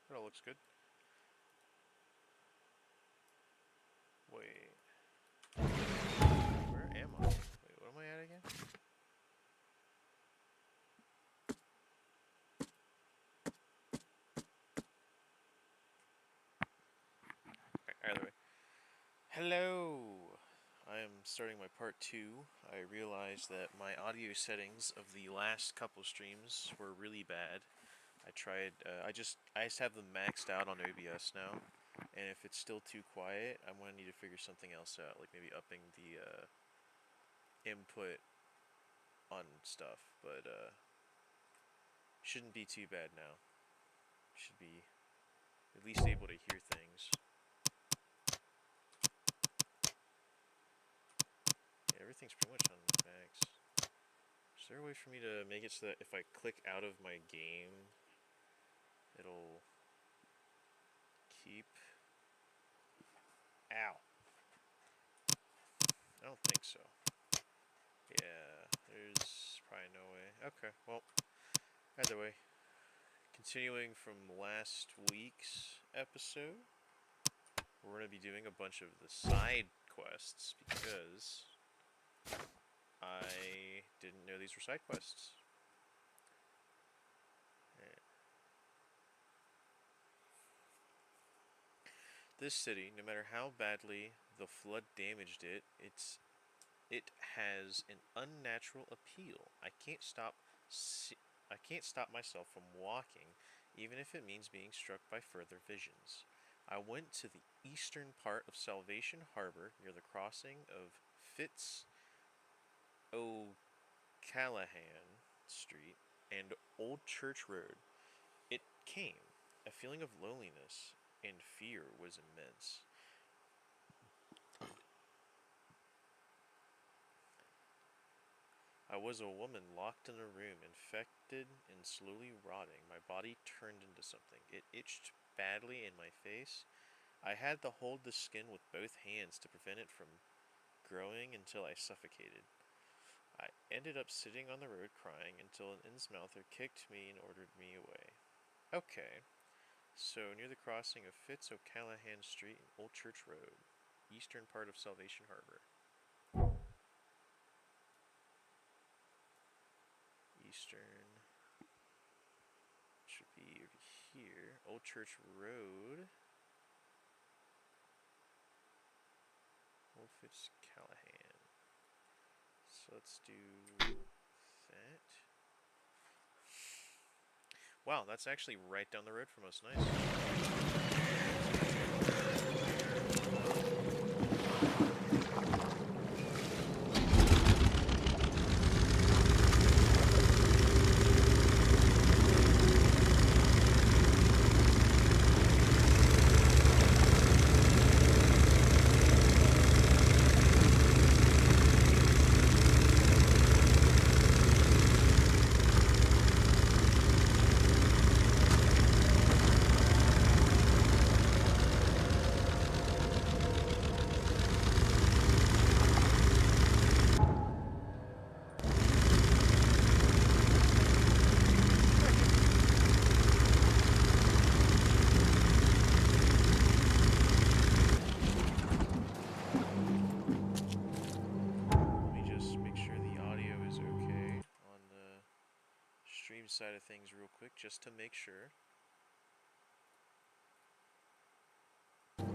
that all looks good. Wait. Where am I? Wait, what am I at again? Okay, either way. Hello! I am starting my part 2. I realized that my audio settings of the last couple streams were really bad. I tried, I just have them maxed out on OBS now, and if it's still too quiet, I'm going to need to figure something else out, like maybe upping the input on stuff, but shouldn't be too bad now. Should be at least able to hear things. Yeah, everything's pretty much on max. Is there a way for me to make it so that if I click out of my game, it'll keep... Ow! I don't think so. Yeah, there's probably no way. Okay, well, either way. Continuing from last week's episode, we're going to be doing a bunch of the side quests because I didn't know these were side quests. This city, no matter how badly the flood damaged it, it has an unnatural appeal. I can't stop myself from walking, even if it means being struck by further visions. I went to the eastern part of Salvation Harbor near the crossing of Fitz O'Callahan Street and Old Church Road. It came. A feeling of loneliness and fear was immense. I was a woman locked in a room, infected and slowly rotting. My body turned into something. It itched badly in my face. I had to hold the skin with both hands to prevent it from growing until I suffocated. I ended up sitting on the road crying until an Innsmouther kicked me and ordered me away. Okay, so near the crossing of Fitz O'Callahan Street and Old Church Road, eastern part of Salvation Harbor. Eastern should be over here. Old Church Road. Old Fitz Callahan. So let's do that. Wow, that's actually right down the road from us. Nice. Side of things real quick just to make sure. Let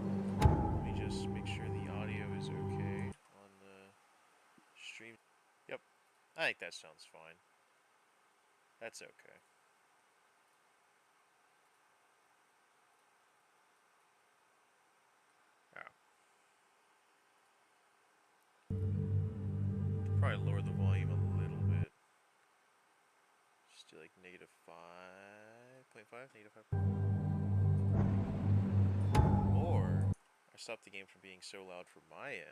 me just make sure the audio is okay on the stream. Yep, I think that sounds fine. That's okay. Oh. Probably lower the volume a little bit. Just do like negative 5.5, negative 5. Or I stop the game from being so loud from my end.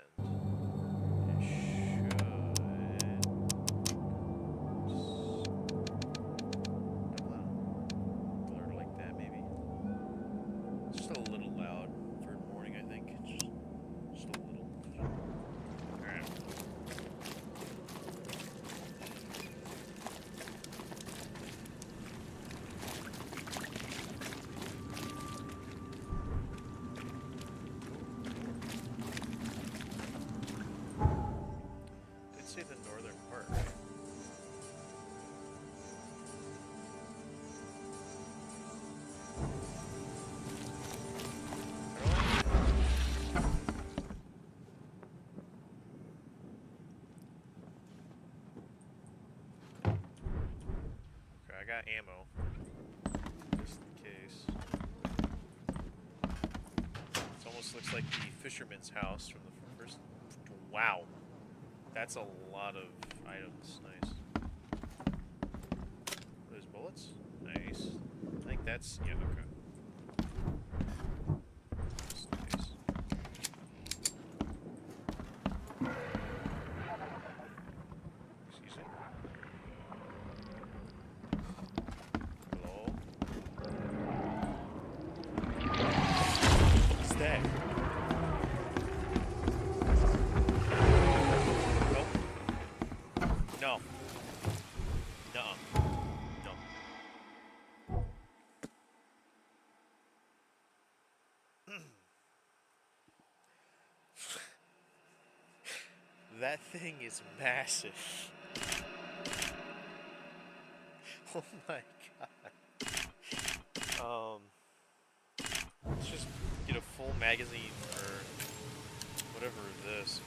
I got ammo. Just in case. It almost looks like the fisherman's house from the first... Wow. That's a lot of items. Nice. Those bullets? Nice. I think that's... Yeah, okay. That thing is massive. Oh my god. Let's just get a full magazine for whatever this.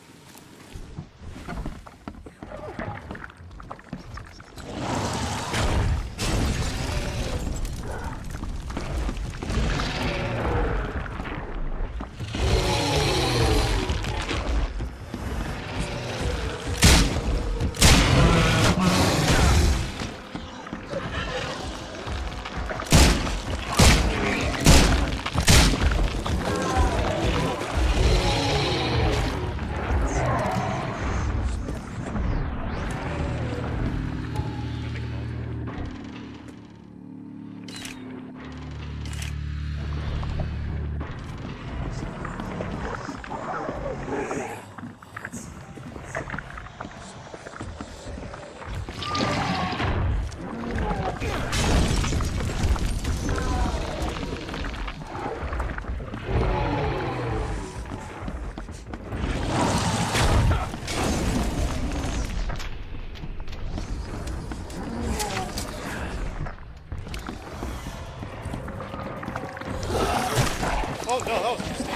Oh, no, that was a mistake.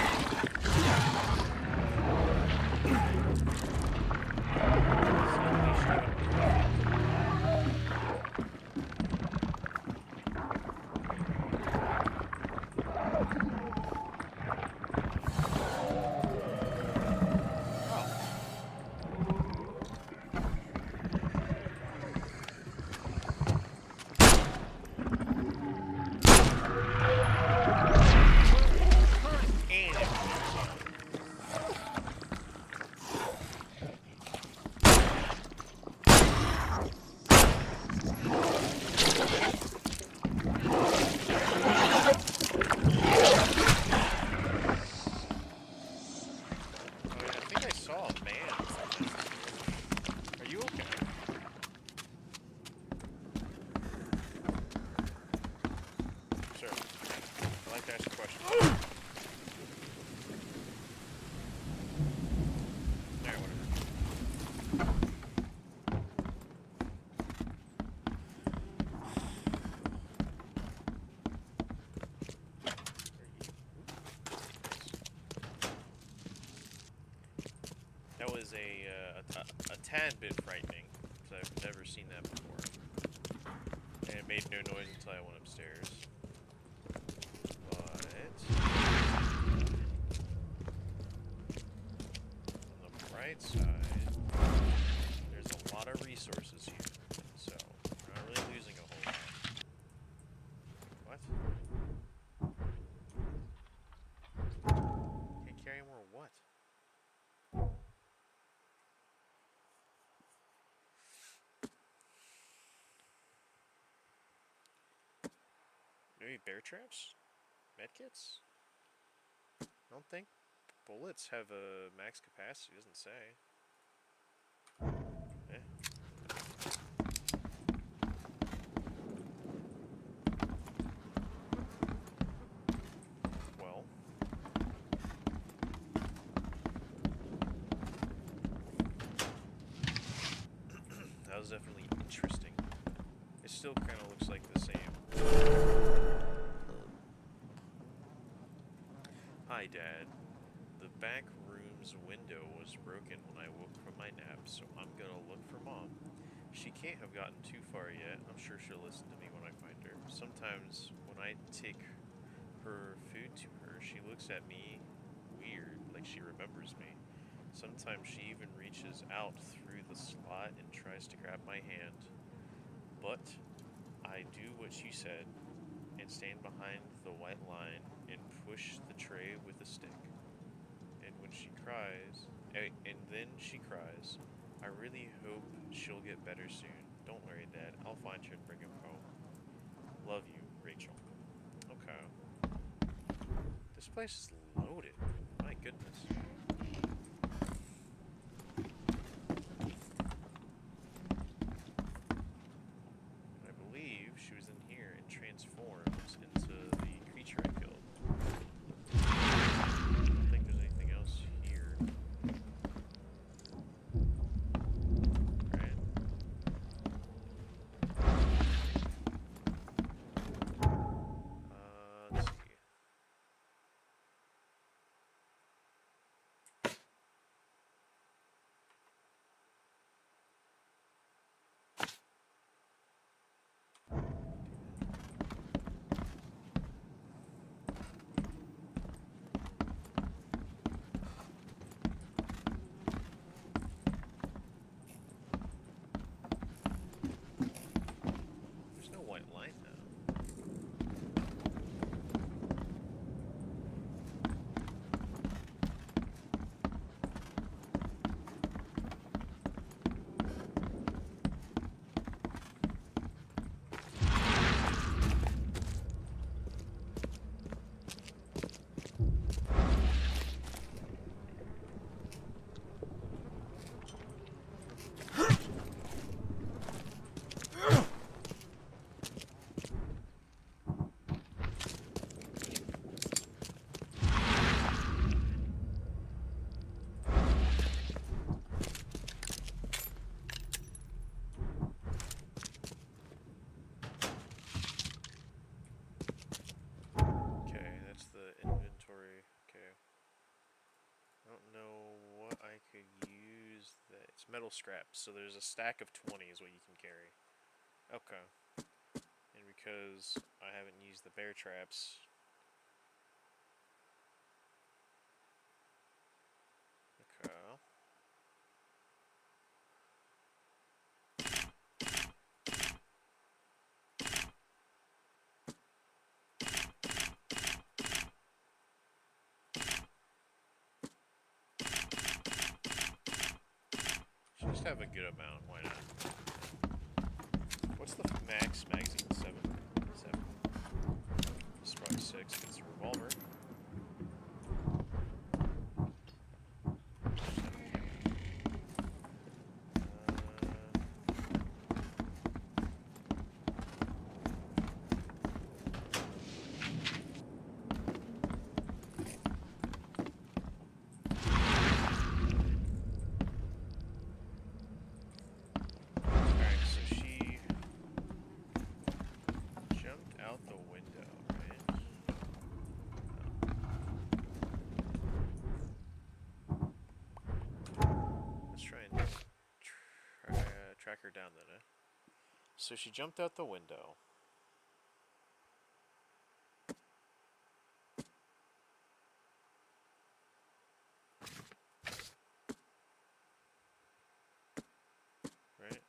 That was a tad bit frightening, because I've never seen that before. And it made no noise until I went upstairs. But... on the right side, there's a lot of resources here, so we're not really losing a whole lot. What? Can't carry more what? Maybe bear traps? Medkits? I don't think bullets have a max capacity, doesn't say. Well. That was definitely interesting. It still kind of looks like the same. Hi, Dad. The back room's window was broken when I woke from my nap, so I'm gonna look for Mom. She can't have gotten too far yet. I'm sure she'll listen to me when I find her. Sometimes when I take her food to her, she looks at me weird, like she remembers me. Sometimes she even reaches out through the slot and tries to grab my hand. But I do what she said and stand behind the white line and push the tray with a stick. And when she cries, and then she cries, I really hope she'll get better soon. Don't worry, Dad. I'll find her and bring him home. Love you, Rachel. Okay. This place is loaded. My goodness. I believe she was in here and transforms into the creature I killed. I don't think there's anything else here. Right? Let's see. There's no white line now. Okay, that's the inventory. Okay. I don't know what I could use that. It's metal scraps, so there's a stack of 20 is what you can carry. Okay. And because I haven't used the bear traps. Okay. Should just have a good amount, why not? What's the max magazine? 7? 7. This is probably 6, it's a revolver. Alright, so she jumped out the window, right? Let's try and track her down then, eh? So she jumped out the window. Right?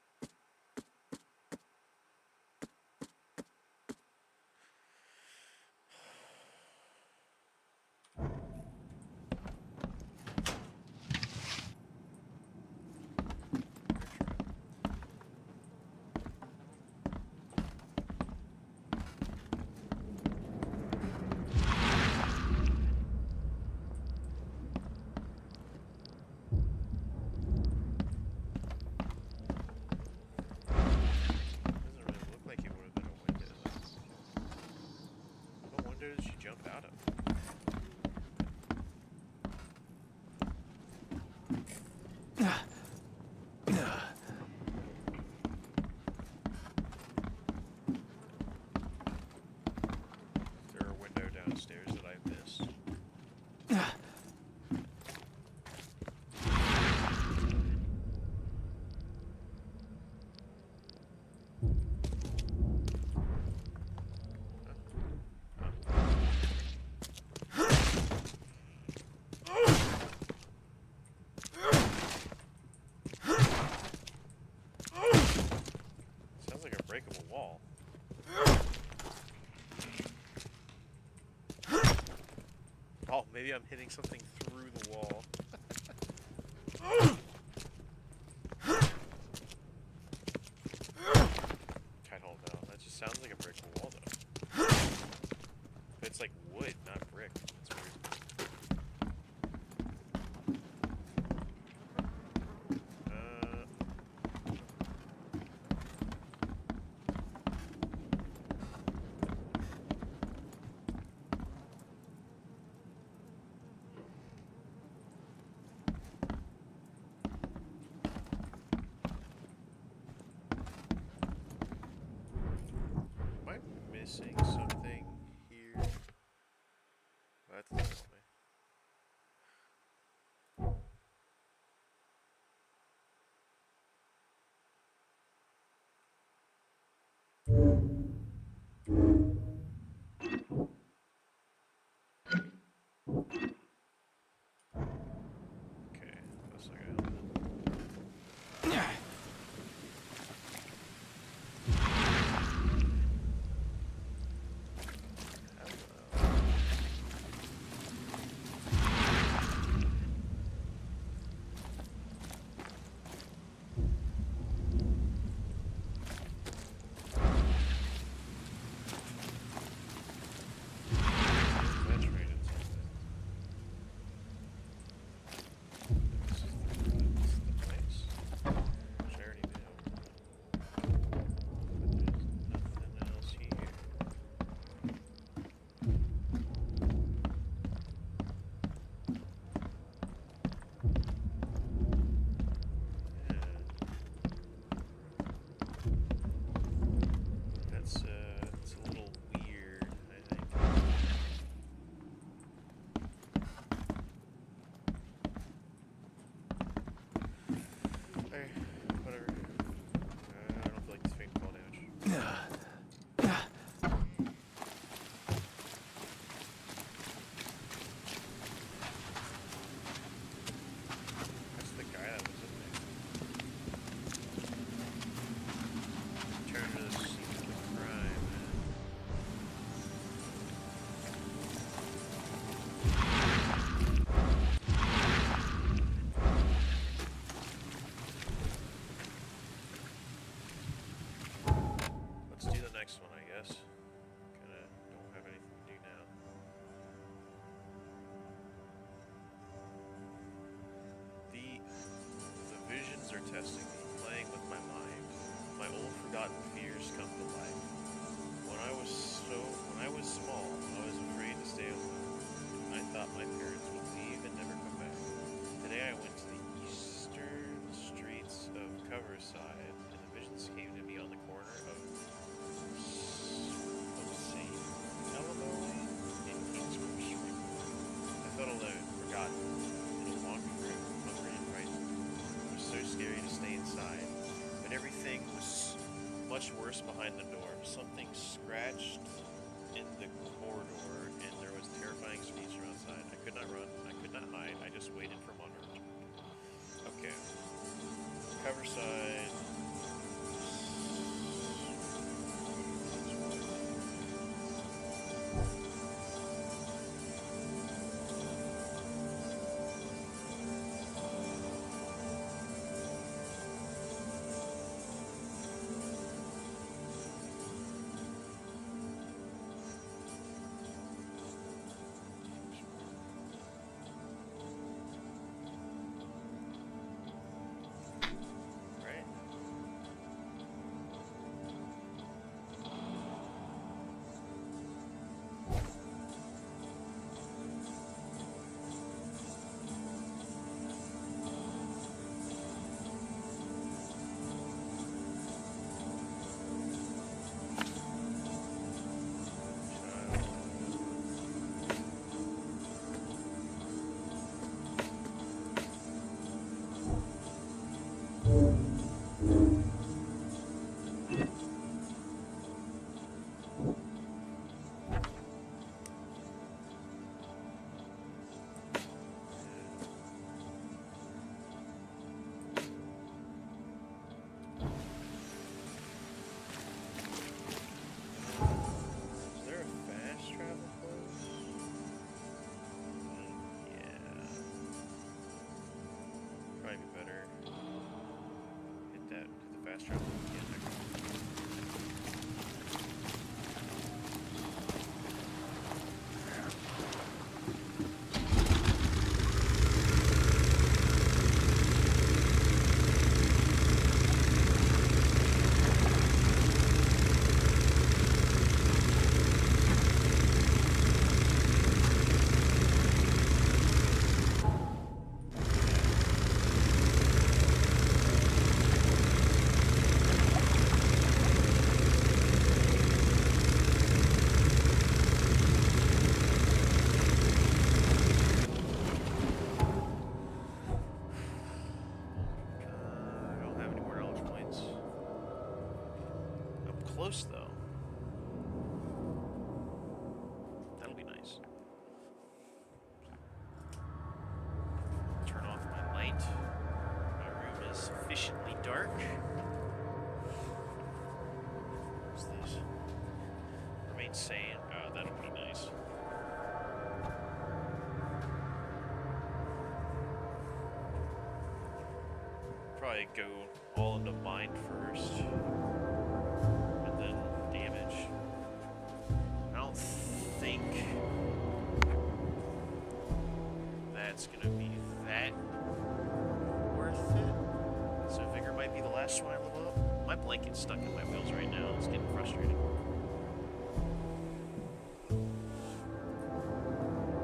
Maybe I'm hitting something through the wall. I don't know. That just sounds like a brick wall, though. But it's like wood, not brick. It's weird. Am I missing something here? That's the way. Okay, that's like a that's rated something. This is the place. Which I already knew. But there's nothing else here. That's it's a little weird, I think. Hey, whatever. I don't feel like this faint fall damage. That's the guy that was in there. Turn to the scene of the crime, man. Let's do the next one, I guess. Kinda don't have anything to do now. The visions are testing me, playing with my mind. My old forgotten fears come to life. When I was small, I was afraid to stay alone. I thought my parents would leave and never come back. Today I went to the eastern streets of Coverside, and the visions came to me on the corner of St. Elmo Lane and Kingsbridge Street. I felt alone, forgotten, in a locked room, hungry and frightened. It was so scary to stay inside, but everything was much worse behind the door. Something scratched in the corridor, and there was terrifying screams from outside. I could not run, I could not hide, I just waited for monitoring. Okay. Coverside. Right? Let's try one again there. I don't have any more knowledge points. I'm close though. That'll be nice. Turn off my light. My room is sufficiently dark. What's this? Remain sane. Oh, that'll be nice. Probably go all into mind first. And then damage. I don't think that's gonna be that worth it. So Vigor might be the last one I level up. My blanket's stuck in my wheels right now. It's getting frustrating.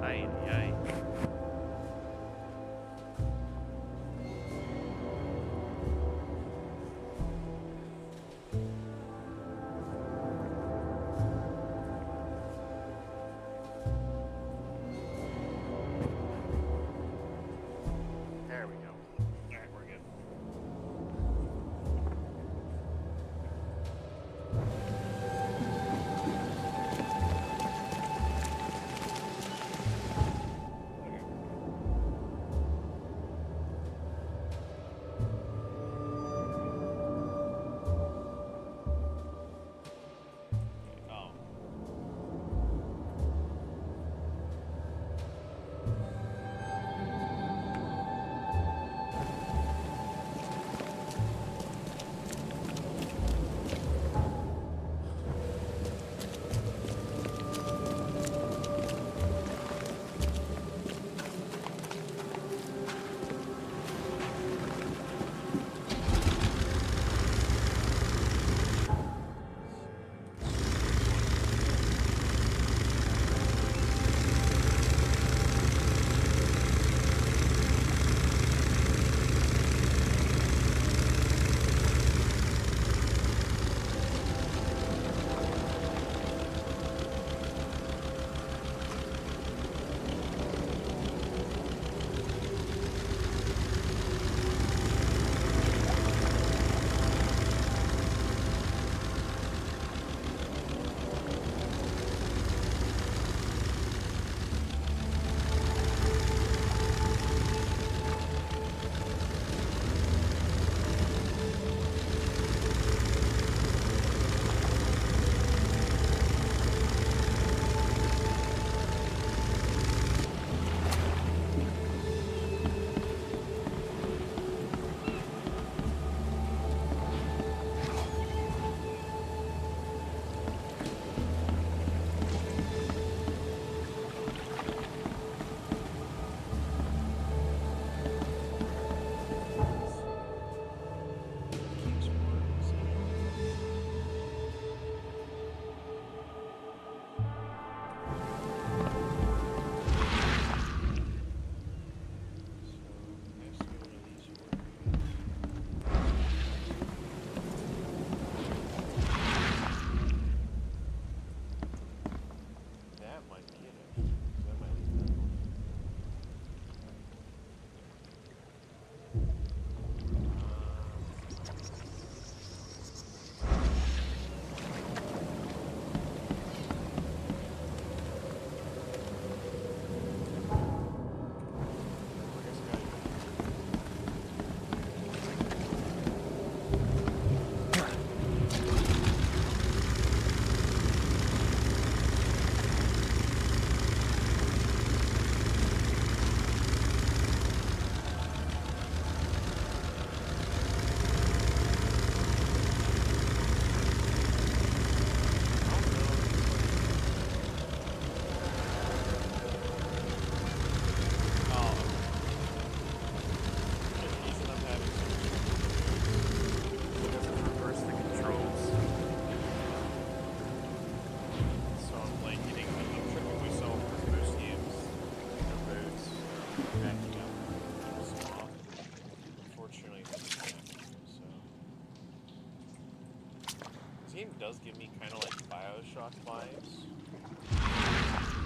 Aye, aye. There we go. Alright, we're good. game does give me kind of like Bioshock vibes,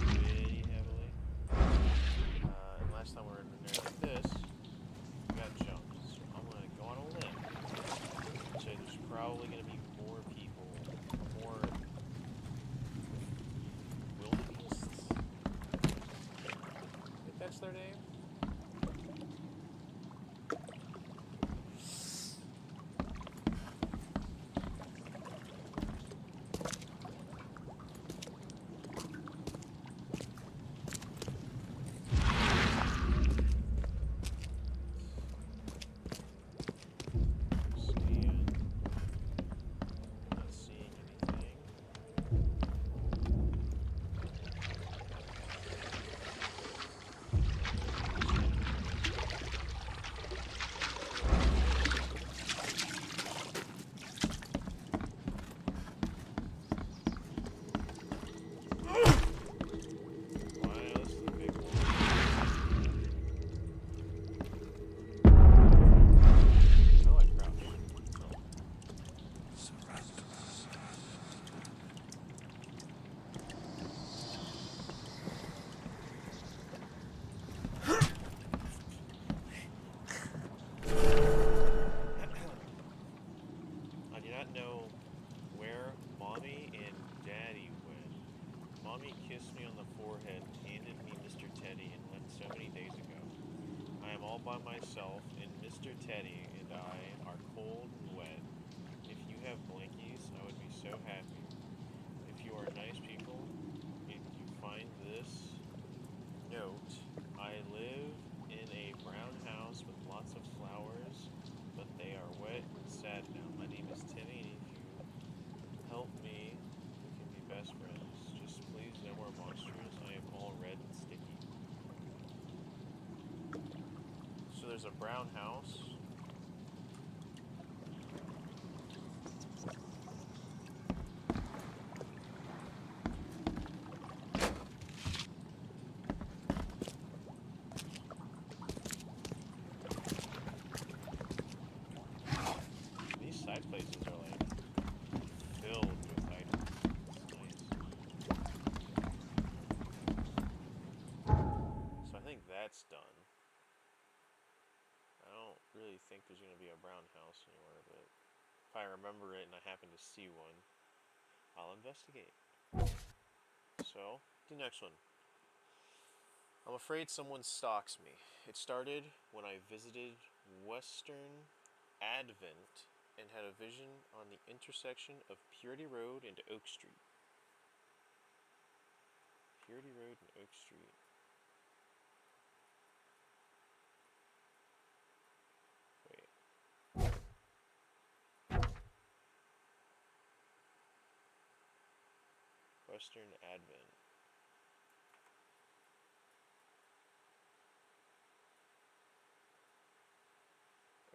pretty heavily. And last time we were in an area like this, we got jumped. So I'm gonna go on a limb and say there's probably gonna be more people, more wildebeests. I think that's their name. Know where Mommy and Daddy went. Mommy kissed me on the forehead, handed me Mr. Teddy, and left so many days ago. I am all by myself, and Mr. Teddy and I are cold and wet. If you have blankies, I would be so happy. If you are nice people, if you find this note, I live in a brown house with lots of flowers, but they are wet and sad now. My name is Timmy, and if you help me, we can be best friends. Just please, no more monsters. I am all red and sticky. So there's a brown house. Side places are like filled with items. It's nice. So I think that's done. I don't really think there's going to be a brown house anywhere, but if I remember it and I happen to see one, I'll investigate. So, the next one. I'm afraid someone stalks me. It started when I visited Western Advent and had a vision on the intersection of Purity Road and Oak Street. Purity Road and Oak Street. Wait. Western Advent.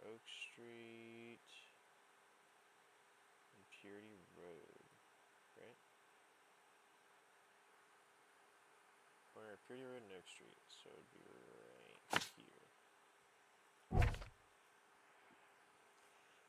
Oak Street. Purity Road, right? Corner of Purity Road and Oak Street, so it'd be right here.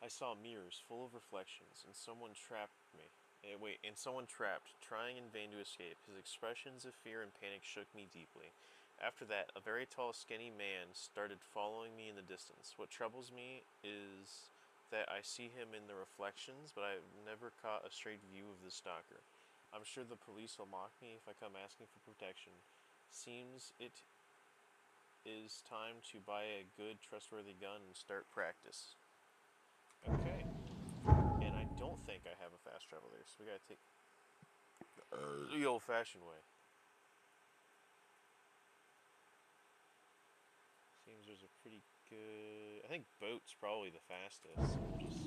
I saw mirrors full of reflections, and someone trapped me. And someone trapped, trying in vain to escape. His expressions of fear and panic shook me deeply. After that, a very tall, skinny man started following me in the distance. What troubles me is that I see him in the reflections, but I've never caught a straight view of the stalker. I'm sure the police will mock me if I come asking for protection. Seems it is time to buy a good, trustworthy gun and start practice. Okay. And I don't think I have a fast travel there, so we gotta take the old-fashioned way. Seems there's a pretty good... I think boat's probably the fastest. So we'll just...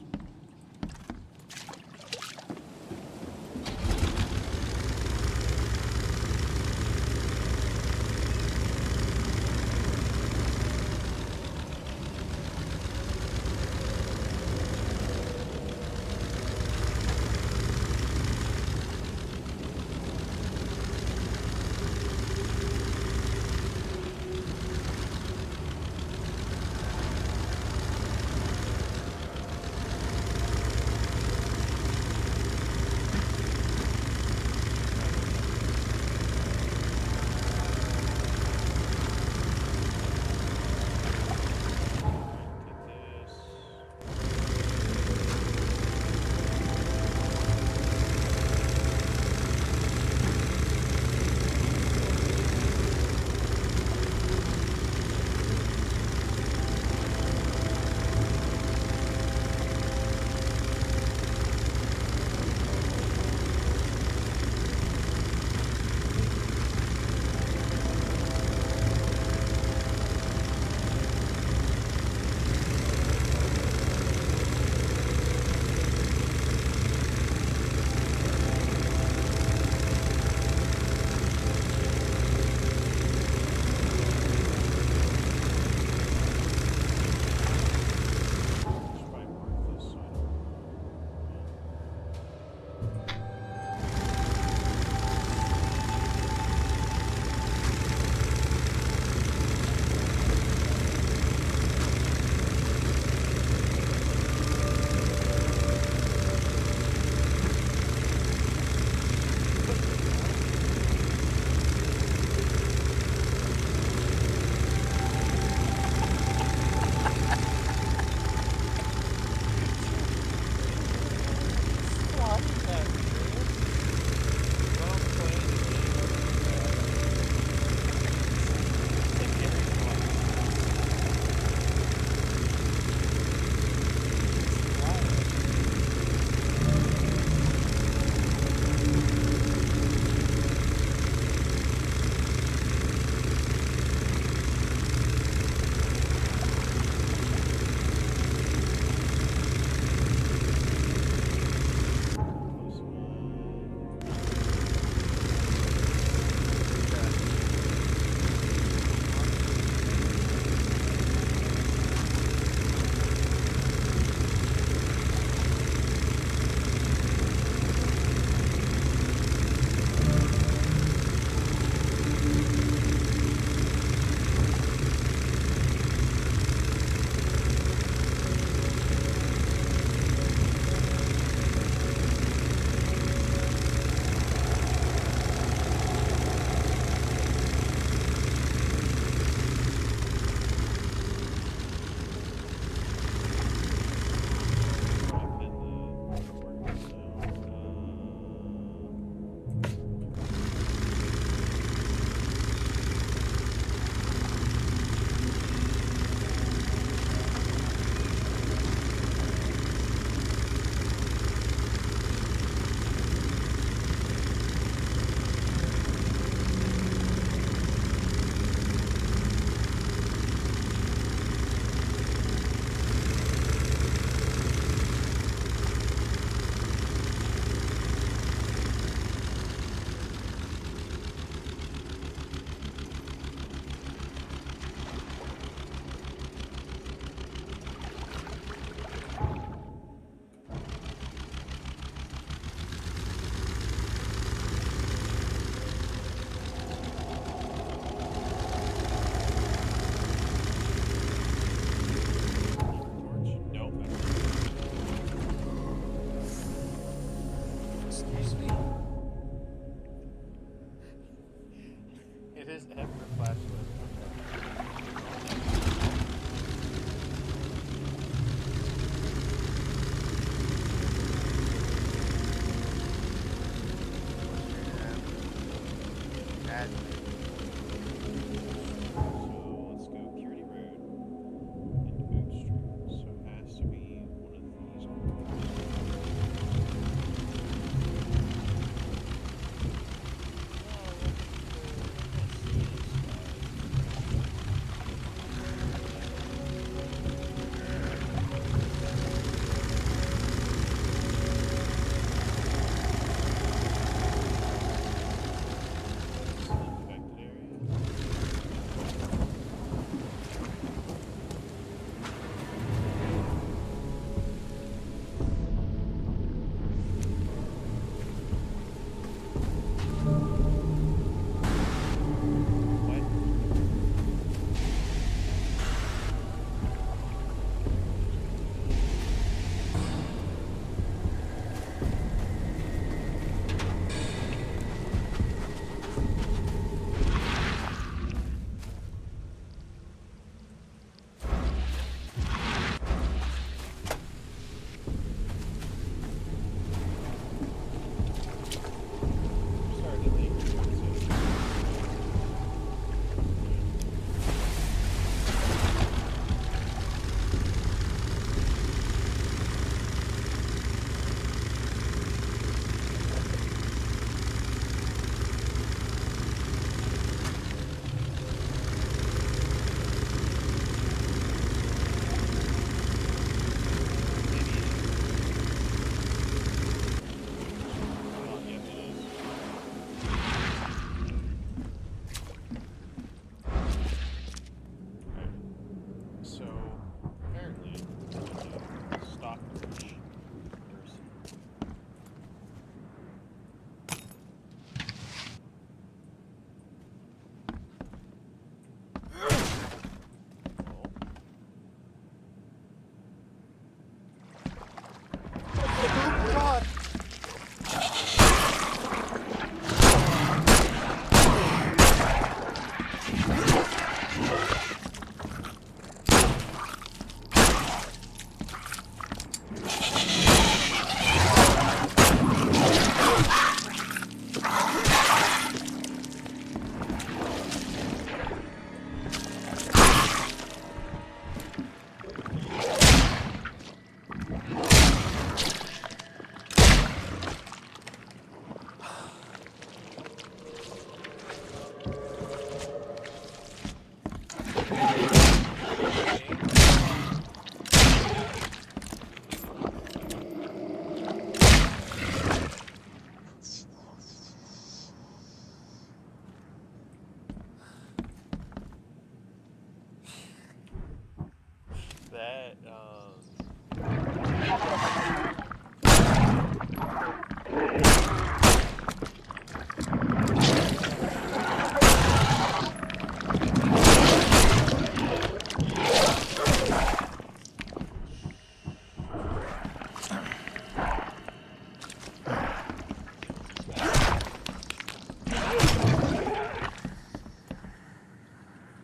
That,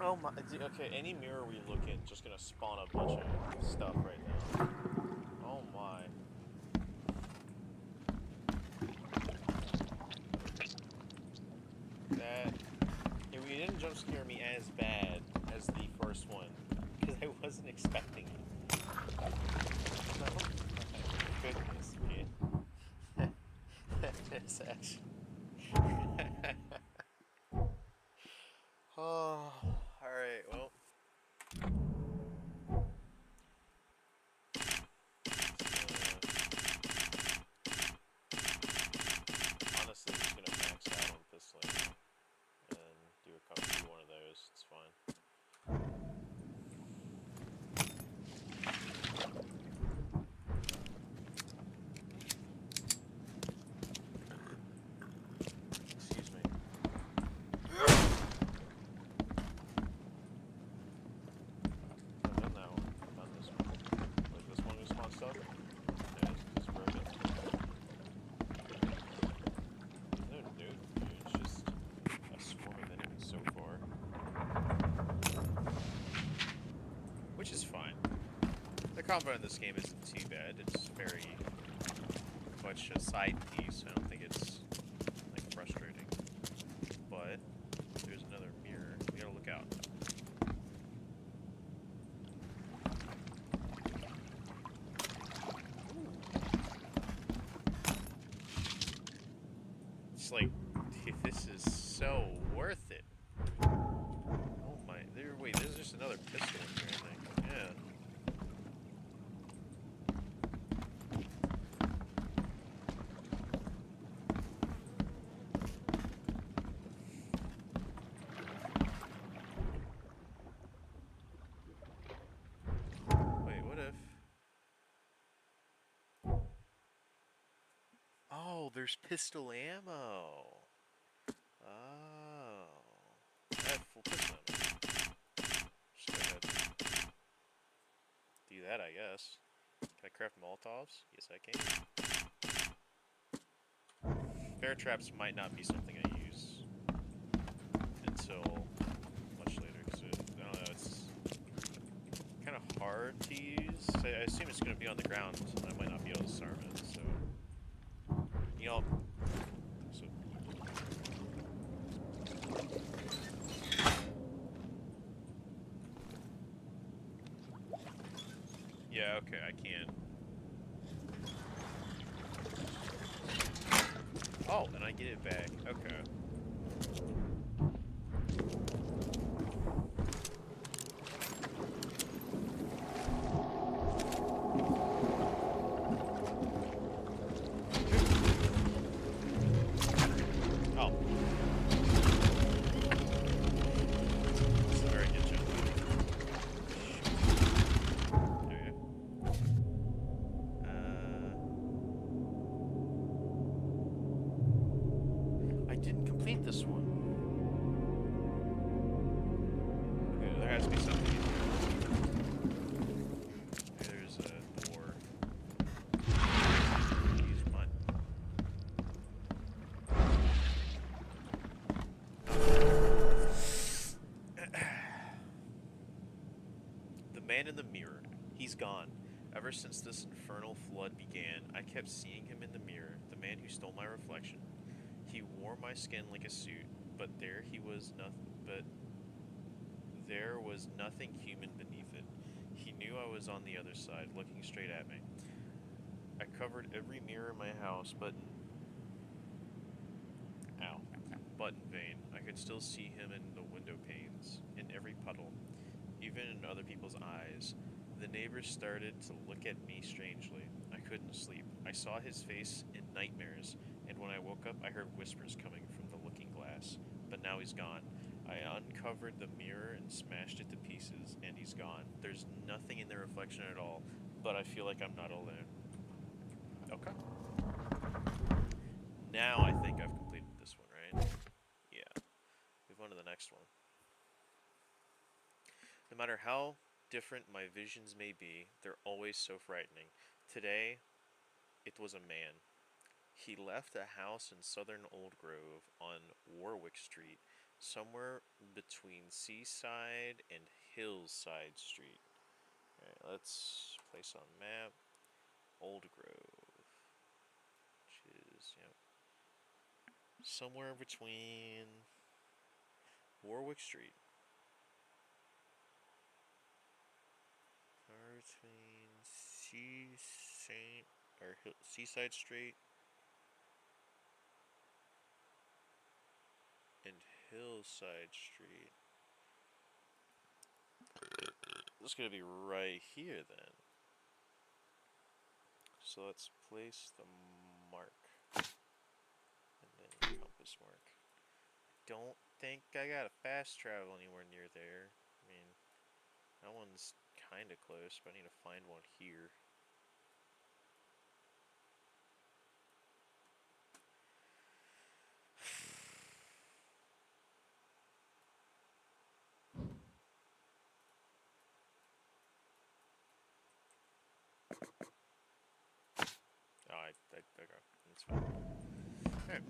oh my, okay, any mirror we look in just gonna spawn a bunch of stuff right now. Oh my. That, it didn't jump scare me as bad as the first one, because I wasn't expecting it. Oh my goodness, man. That is actually... Oh, alright, well. Honestly, just gonna max out on pistol ammo and do one of those. It's fine. Excuse me. I've done that one. I've done this one. Like this one respawn stuff. Yeah, it's broken. No, dude, it's just a swarm of enemies so far. Which is fine. The combat in this game isn't too bad. It's very much a side piece. I don't think it's like frustrating. But there's another mirror. We gotta look out. It's like, dude, this is so worth it. Oh my, wait, there's just another pistol in here, I think. Yeah. Wait, what if... Oh, there's pistol ammo. Oh. I have full pistol ammo. Just go ahead and do that, I guess. Can I craft Molotovs? Yes, I can. Bear traps might not be something I use until much later, because I don't know, it's kind of hard to use. I assume it's going to be on the ground, and I might not be able to disarm it, so... You know... So... Yeah, okay, I can. Oh, and I get it back. Okay. Oh. That's a very good jump. Okay. I didn't complete this one. Okay, there has to be something in here. Maybe there's a door. Use mine. The man in the mirror. He's gone. Ever since this infernal flood began, I kept seeing him in the mirror, the man who stole my reflection. He wore my skin like a suit, but there was nothing human beneath it. He knew I was on the other side, looking straight at me. I covered every mirror in my house, but in vain. I could still see him in the window panes, in every puddle, even in other people's eyes. The neighbors started to look at me strangely. I couldn't sleep. I saw his face in nightmares, and when I woke up, I heard whispers coming from the looking glass. But now he's gone. I uncovered the mirror and smashed it to pieces, and he's gone. There's nothing in the reflection at all, but I feel like I'm not alone. Okay. Now I think I've completed this one, right? Yeah. Move on to the next one. No matter how different my visions may be, they're always so frightening. Today, it was a man. He left a house in southern Old Grove on Warwick Street, somewhere between Seaside and Hillside Street. Alright, let's place on map. Old Grove. Which is, yep. Somewhere between Warwick Street. Between Seaside Street and Hillside Street. It's gonna be right here then. So let's place the mark. And then compass mark. Don't think I gotta fast travel anywhere near there. I mean, that one's kinda close, but I need to find one here. Okay, that's fine. Alright.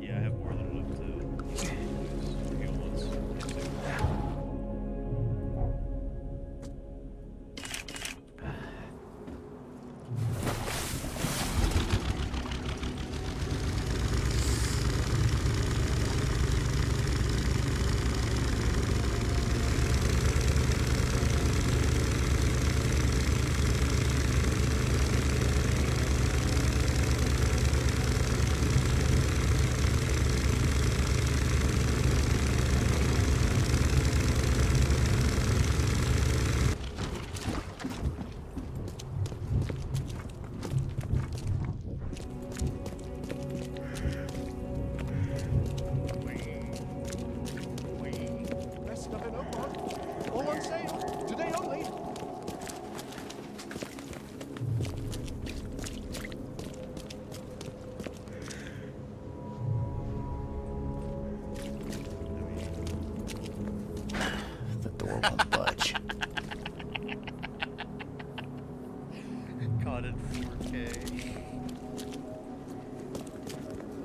Yeah, I have more than enough to heal once. Caught in 4K.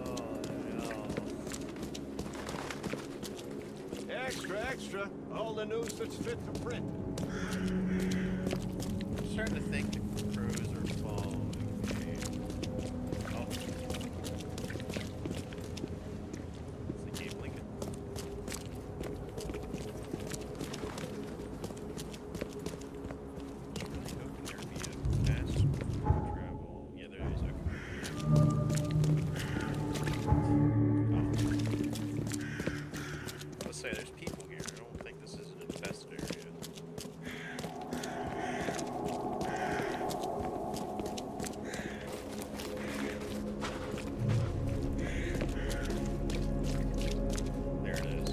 Oh no. Extra, extra. All the news that's fit for print. I'm starting to think the crows are following me. Oh. Is the game blinking? Say there's people here. I don't think this is an infested area. There it is.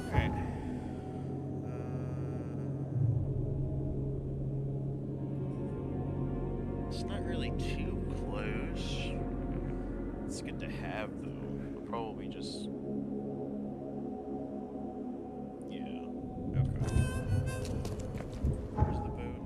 Alright. It's not really too close. It's good to have, though. I'll probably just... Yeah. Okay. Where's the boat?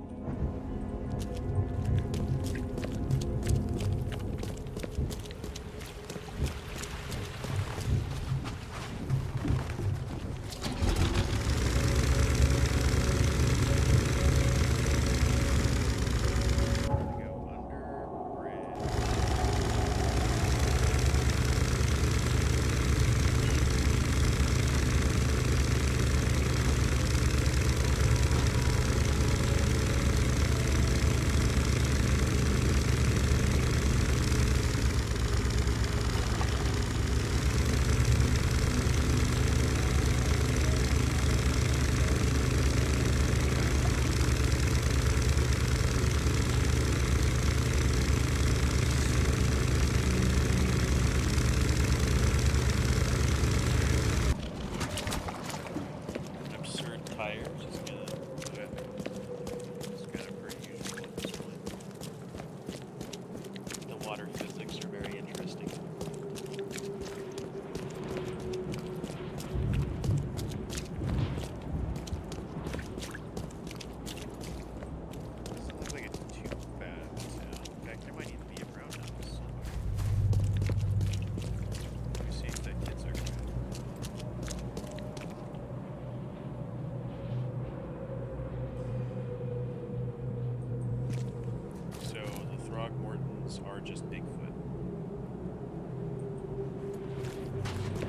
just Bigfoot.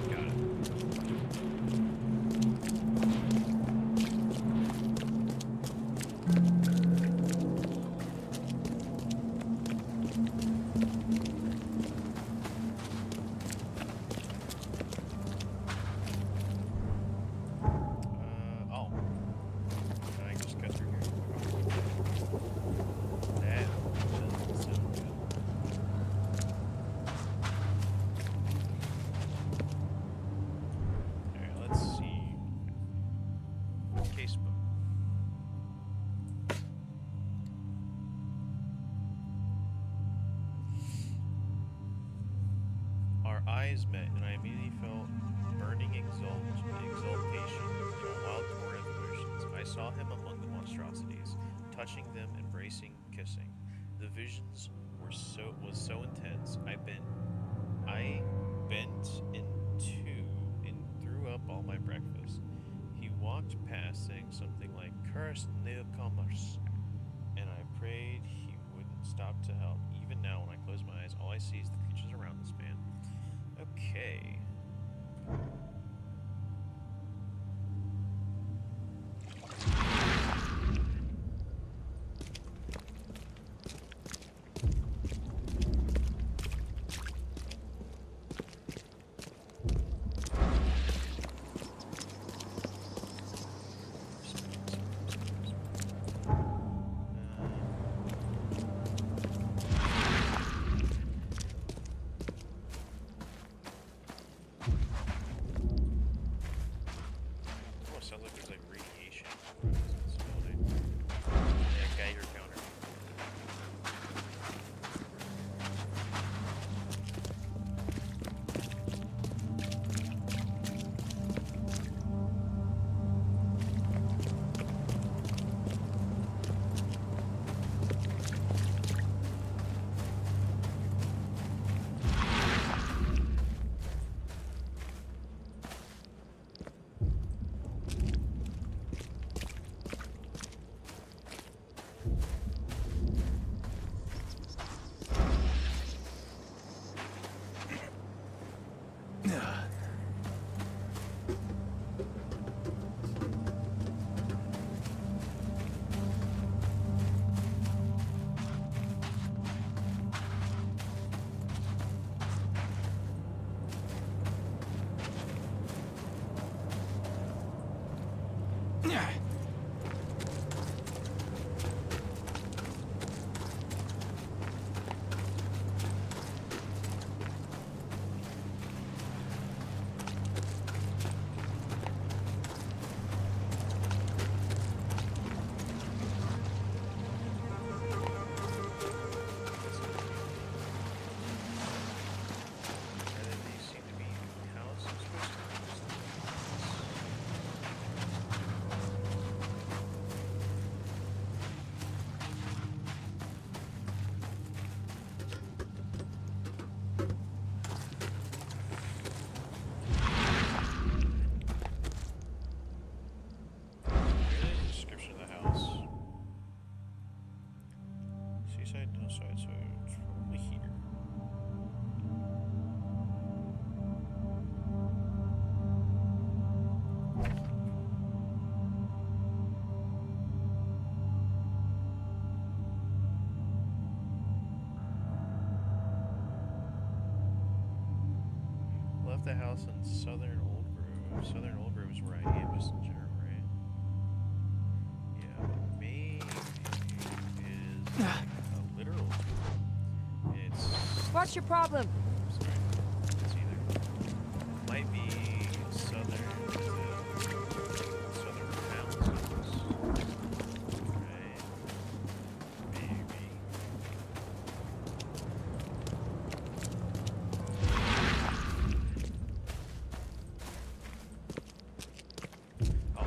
Got it. Oh. I just cut through here. That doesn't sound good. Alright, let's see. Casebook. Our eyes met, and I immediately felt burning exultation in a wild torrent of emotions. I saw him among the monstrosities, touching them, embracing, kissing. The visions was so intense. I bent in two and threw up all my breakfast. He walked past, saying something like "Cursed newcomers," and I prayed he wouldn't stop to help. Even now, when I close my eyes, all I see is the creatures around this man. Okay. Sounds like there's like radiation in this building. Yeah, Geiger counter. Side, so it's probably here. Left the house in Southern Old Grove. Southern Old Grove is where I am, just in general, right? Yeah, but maybe it is a literal tool. It's What's your problem? sorry, it's either might be southern mountains, right? Maybe. Oh,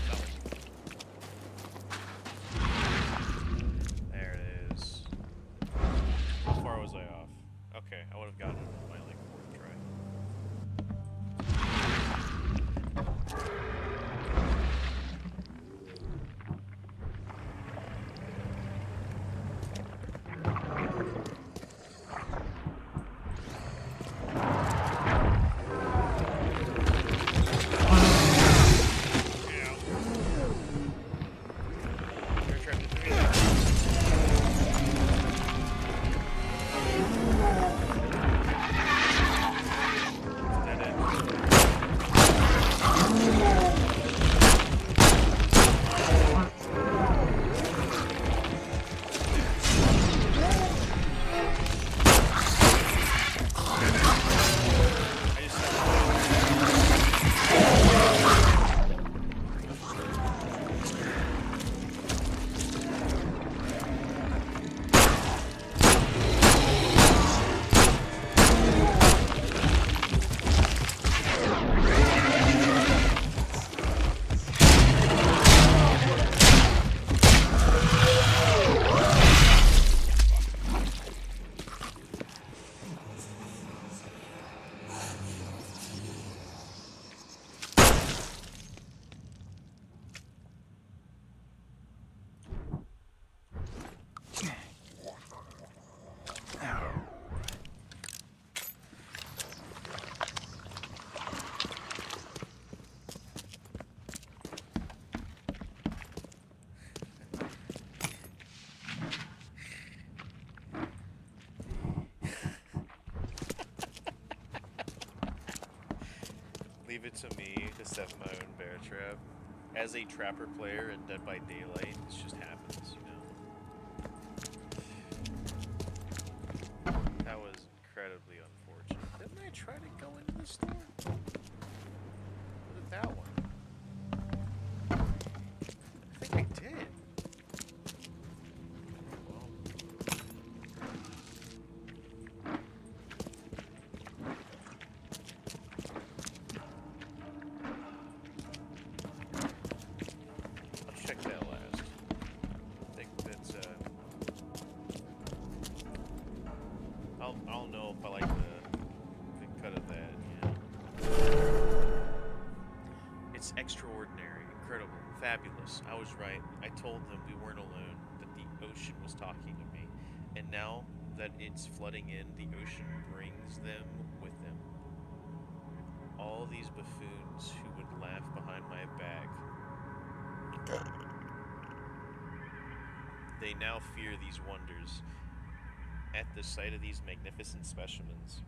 no. There it is. How far was I off? Okay, I would have gotten leave it to me to set my own bear trap. As a trapper player in Dead by Daylight, this just happens, you know? That was incredibly unfortunate. Didn't I try to go into the store? Was it that one? I think I did. Well. I'll check that last. I think that's, I'll know if I like the cut of that, yeah. It's extraordinary, incredible, fabulous. I was right. I told them we weren't alone, that the ocean was talking to me. And now that it's flooding in, the ocean brings them with them. All these buffoons who would laugh behind my back. They now fear these wonders. At the sight of these magnificent specimens,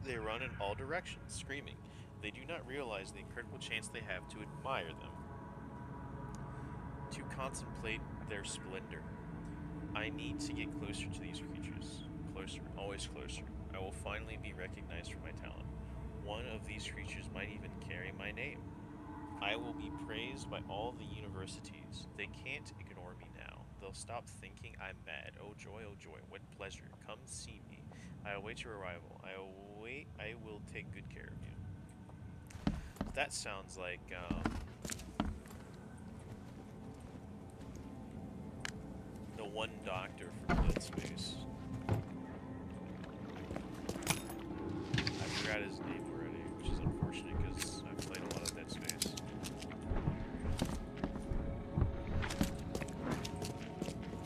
they run in all directions, screaming. They do not realize the incredible chance they have to admire them, to contemplate their splendor. I need to get closer to these creatures. Closer, always closer. I will finally be recognized for my talent. One of these creatures might even carry my name. I will be praised by all the universities. They can't ignore me now. They'll stop thinking I'm mad. Oh joy, what pleasure. Come see me. I await your arrival. I will take good care of you. That sounds like, the one doctor from Dead Space. I forgot his name already, which is unfortunate because I've played a lot of Dead Space.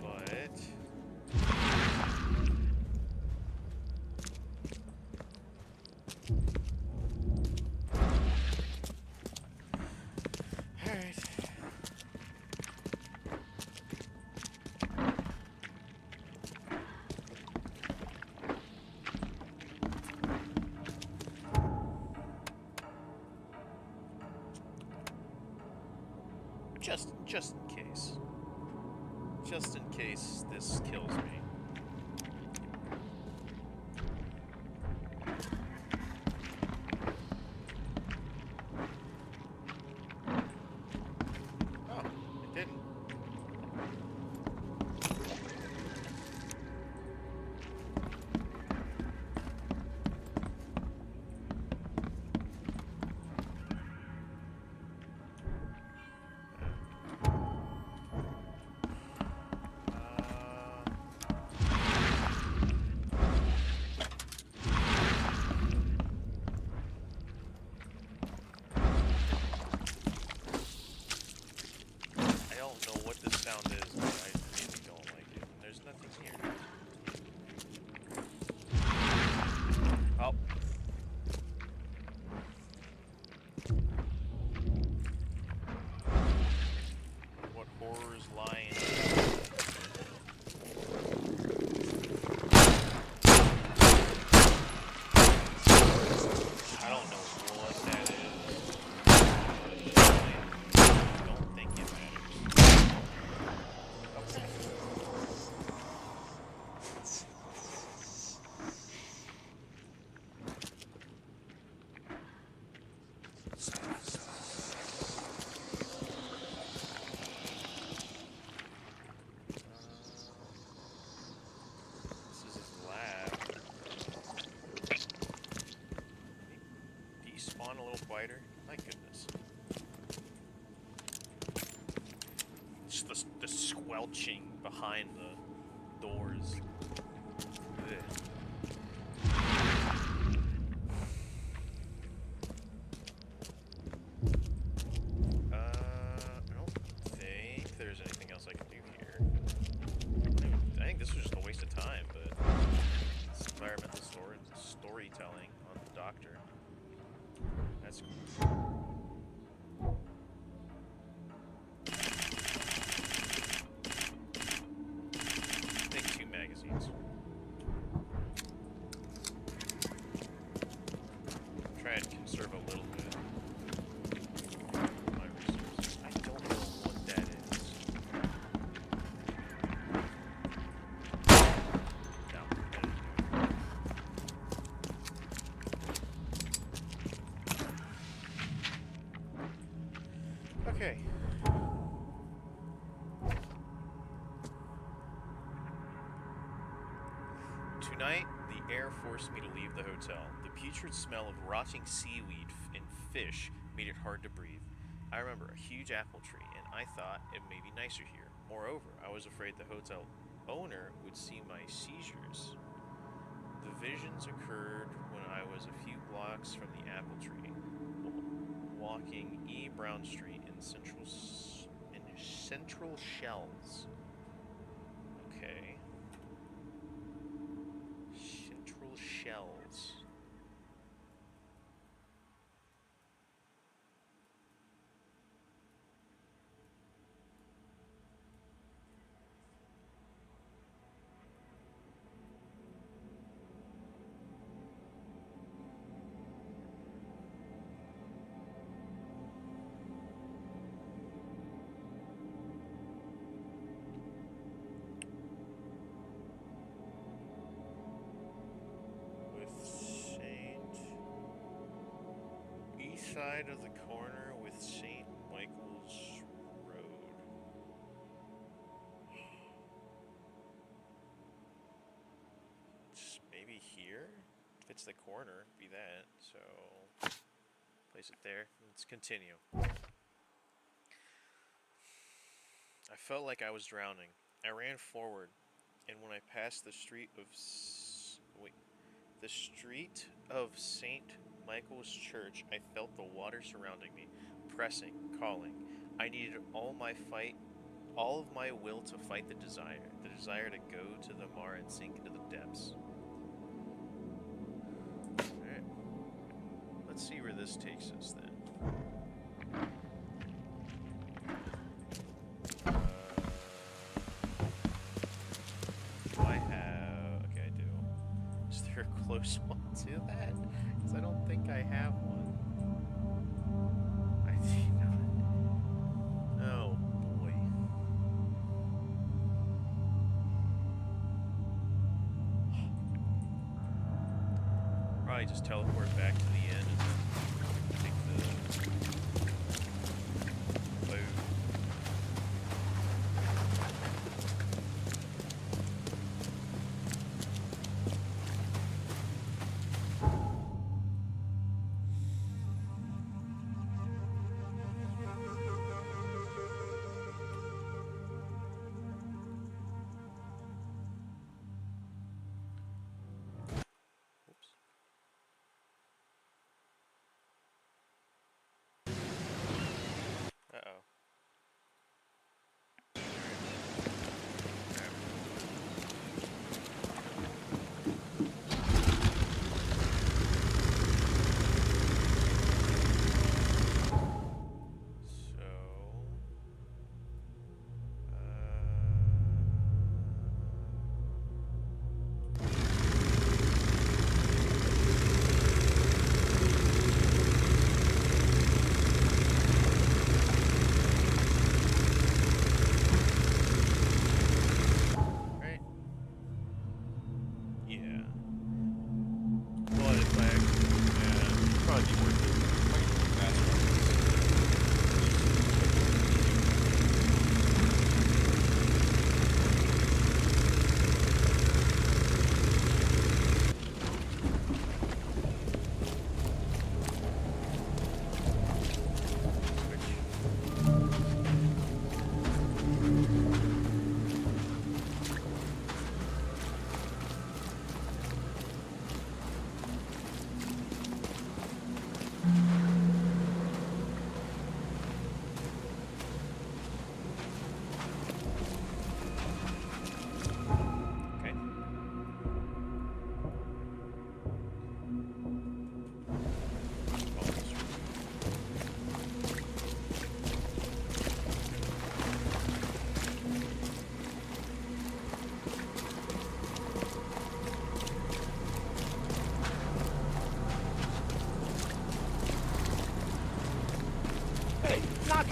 But alright. Just in case. Just in case this kills me. Oh, it didn't. I don't know what this sound is, but I really don't like it. There's nothing here. Oh. What horrors lie in I don't know what that is. I don't think it matters. Okay. This is his lab. Despawn a little quieter? My goodness. Just the squelching behind the doors. Ugh. I don't think there's anything else I can do here. I think this was just a waste of time, but it's environmental storytelling on the doctor. That's cool. I think 2 magazines. conserve a little bit of my resources. I don't know what that is. No, I didn't do it. Okay. Tonight, the air forced me to leave the hotel. The putrid smell of rotting seaweed and fish made it hard to breathe. I remember a huge apple tree, and I thought it may be nicer here. Moreover, I was afraid the hotel owner would see my seizures. The visions occurred when I was a few blocks from the apple tree, walking E. Brown Street in Central Shells. Okay. Central Shells. East side of the corner with St. Michael's Road. It's maybe here? If it's the corner, be that. So, place it there. Let's continue. I felt like I was drowning. I ran forward, and when I passed the street of the street of St. Michael's Church, I felt the water surrounding me, pressing, calling. I needed all of my will to fight the desire to go to the Mar and sink into the depths. Alright. Let's see where this takes us then. Do I have... Okay, I do. Is there a close one to that? Because I don't think I have one. I think not. Oh, boy. Probably just teleport back to the end and then take the boat. Oops.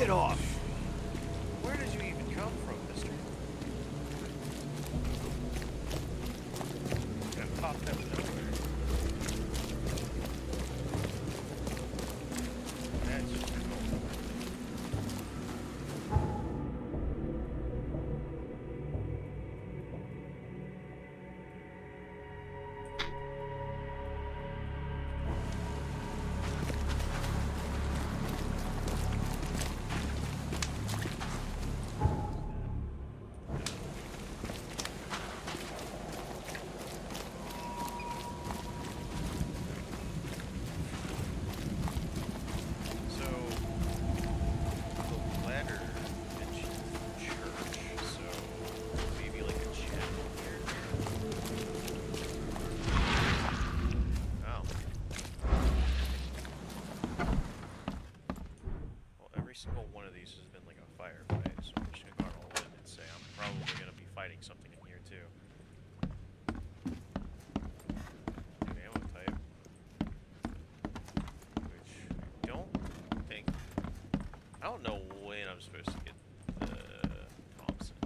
Get off! Where did you even come from, mister? Got popped out of nowhere. That's single one of these has been like a firefight, so I'm just gonna go all in and say I'm probably gonna be fighting something in here too. An ammo type, which I don't think. I don't know when I'm supposed to get the Thompson.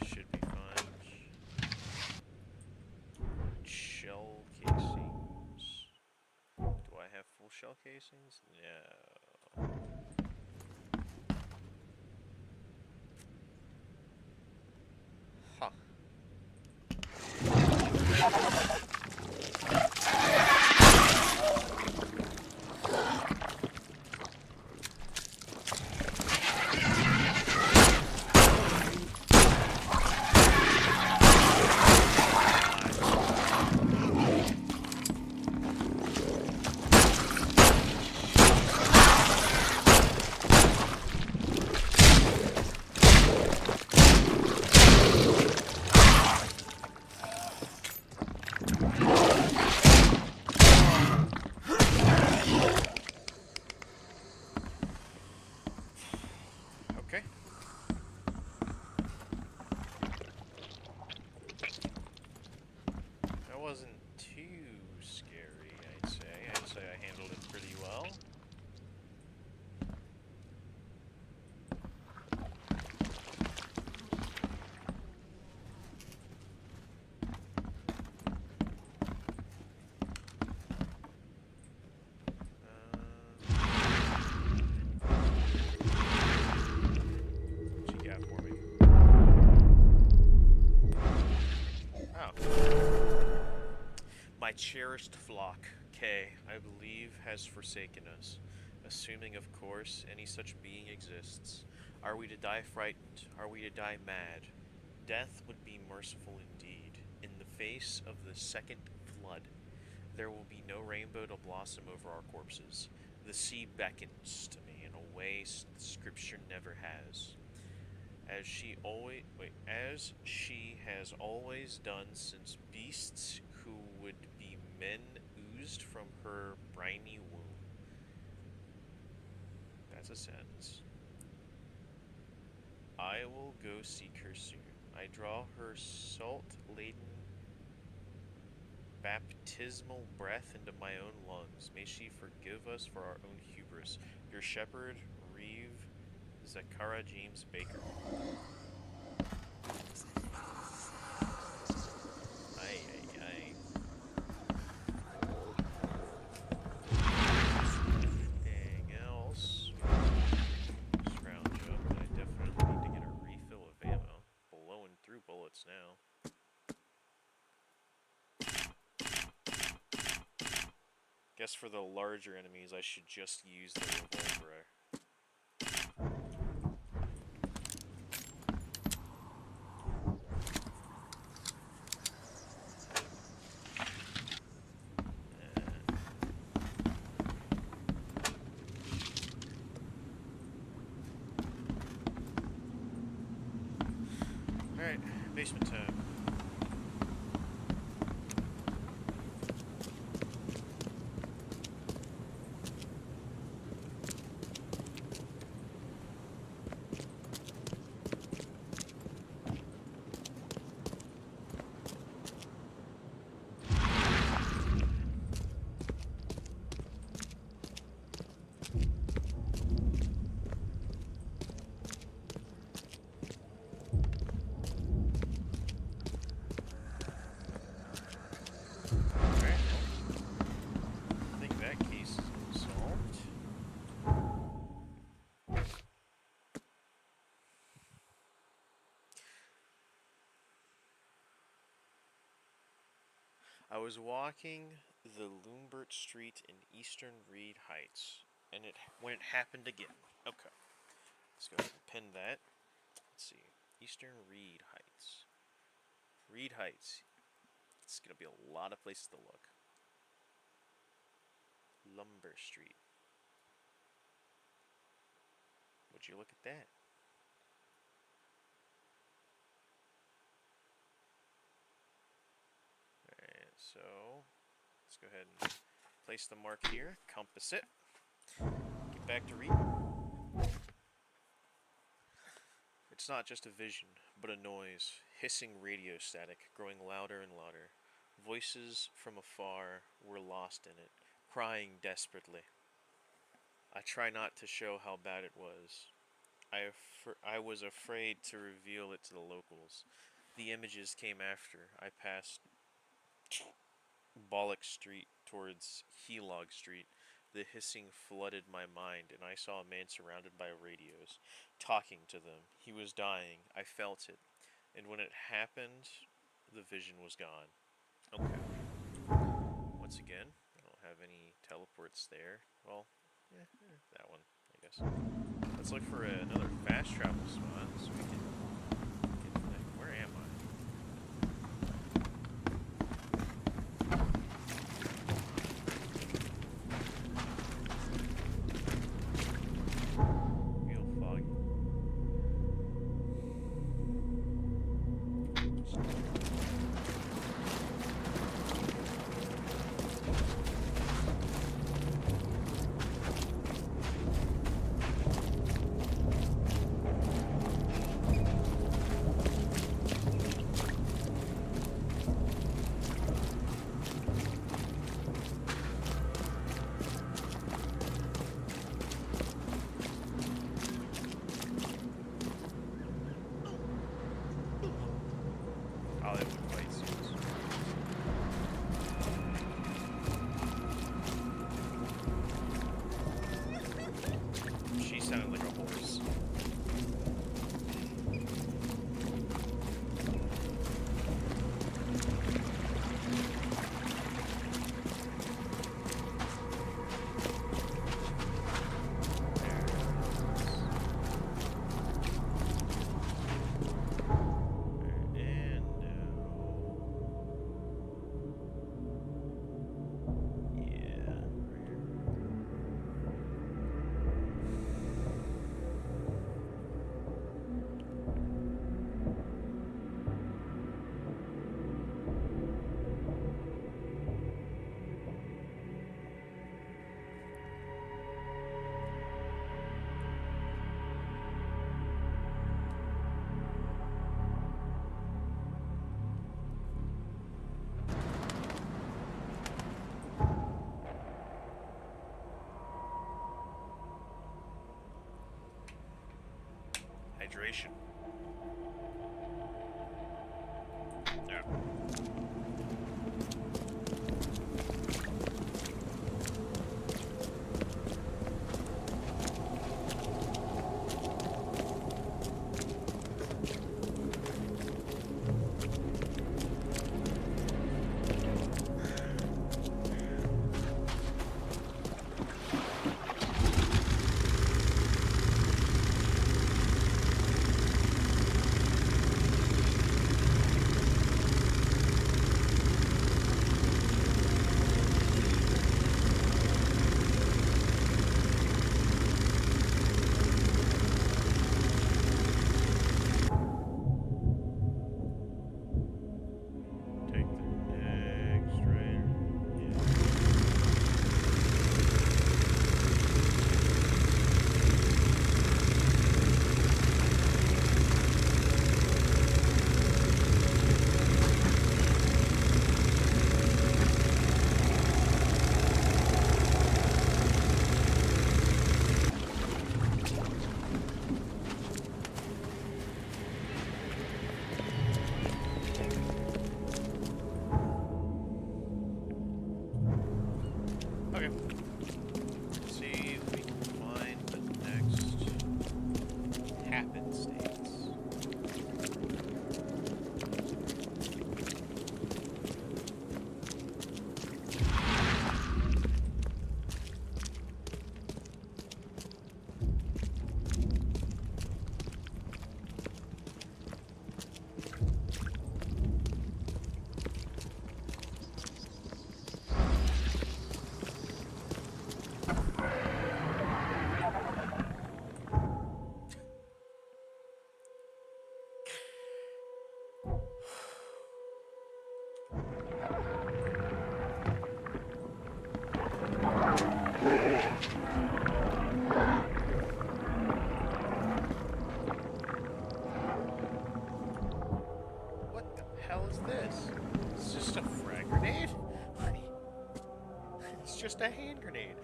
Should be fine. Shell casing. Do I have full shell casings? No. Huh. Okay. That wasn't too scary, I'd say. I'd say I handled it pretty well. My cherished flock, K, I believe, has forsaken us, assuming, of course, any such being exists. Are we to die frightened? Are we to die mad? Death would be merciful indeed. In the face of the second flood, there will be no rainbow to blossom over our corpses. The sea beckons to me in a way Scripture never has. As she has always done since beasts who would be men oozed from her briny womb. That's a sentence. I will go seek her soon. I draw her salt-laden baptismal breath into my own lungs. May she forgive us for our own hubris. Your shepherd, Reeve Zakara James Baker. Anything else? Scrounge up, but I definitely need to get a refill of ammo. Blowing through bullets now. Guess for the larger enemies, I should just use the revolver. Alright, basement time. I was walking the Lumbert Street in Eastern Reed Heights, and when it happened again. Okay, let's go ahead and pin that. Let's see, Eastern Reed Heights. Reed Heights. It's gonna be a lot of places to look. Lumber Street. Would you look at that? Alright, so let's go ahead and place the mark here, compass it, get back to reading. It's not just a vision, but a noise, hissing radio static, growing louder and louder. Voices from afar were lost in it, crying desperately. I try not to show how bad it was. I was afraid to reveal it to the locals. The images came after. I passed Bollock Street towards Helog Street. The hissing flooded my mind, and I saw a man surrounded by radios, talking to them. He was dying. I felt it. And when it happened, the vision was gone. Okay. Once again, I don't have any teleports there. Well, that one, I guess. Let's look for another fast travel spot so we can get to that. Where am I? Real foggy. Hydration. Yeah. Okay. Let's see if we can find the next happenstance. just a hand grenade.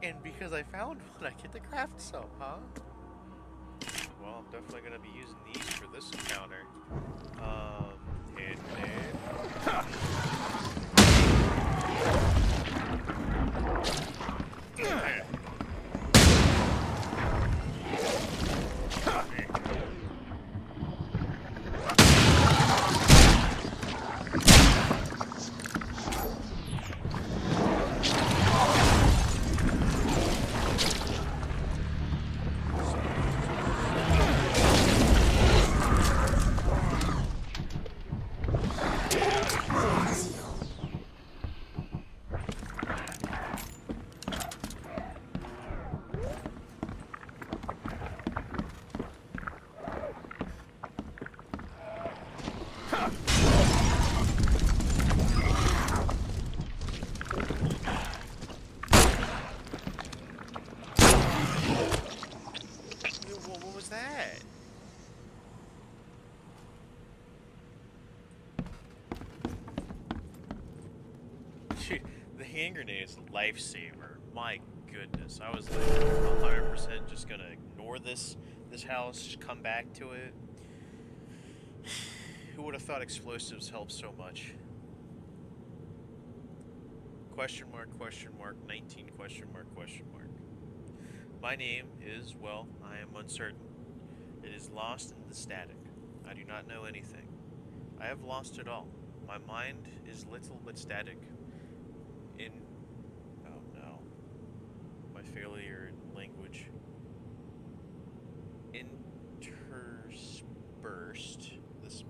And because I found one, I get to craft some, huh? Well, I'm definitely gonna be using these for this encounter. Hand grenade. What was that? Dude, the hand grenade is a lifesaver. My goodness, I was like 100% just gonna ignore this house, just come back to it. Who would have thought explosives help so much? Question mark, 19, question mark, question mark. My name is, well, I am uncertain. It is lost in the static. I do not know anything. I have lost it all. My mind is little but static. Oh no. My failure in language.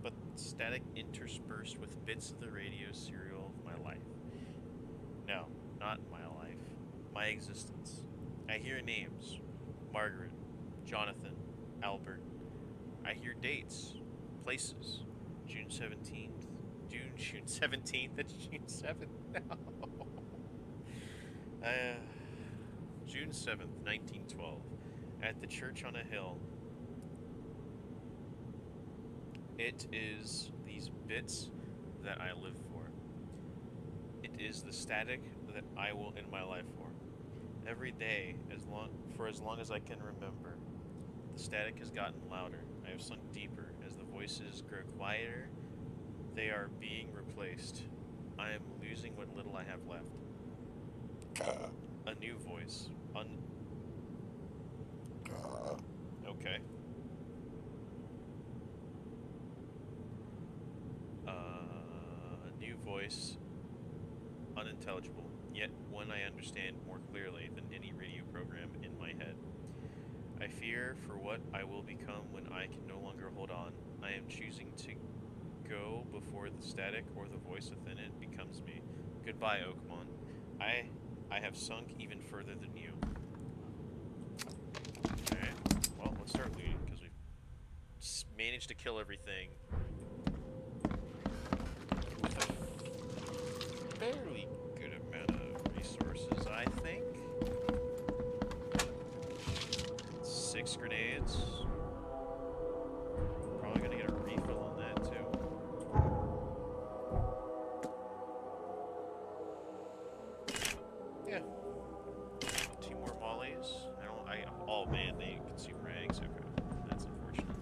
But static interspersed with bits of the radio serial of my life. No, not my life. My existence. I hear names. Margaret, Jonathan, Albert. I hear dates, places. June 17th. June 17th. That's June 7th. No. June 7th, 1912. At the church on a hill. It is these bits that I live for. It is the static that I will end my life for. Every day, for as long as I can remember, the static has gotten louder. I have sunk deeper. As the voices grow quieter, they are being replaced. I am losing what little I have left. A new voice. Okay. A new voice. Unintelligible, yet one I understand more clearly than any radio program in my head. I fear for what I will become when I can no longer hold on. I am choosing to go before the static or the voice within it becomes me. Goodbye, Oakmont. I have sunk even further than you. Okay, well, let's start looting, because we've managed to kill everything with a fairly good amount of resources, I think. 6 grenades. Probably gonna get a refill on that too. Yeah. 2 more mollies. Oh man, they consume rags. Okay, that's unfortunate.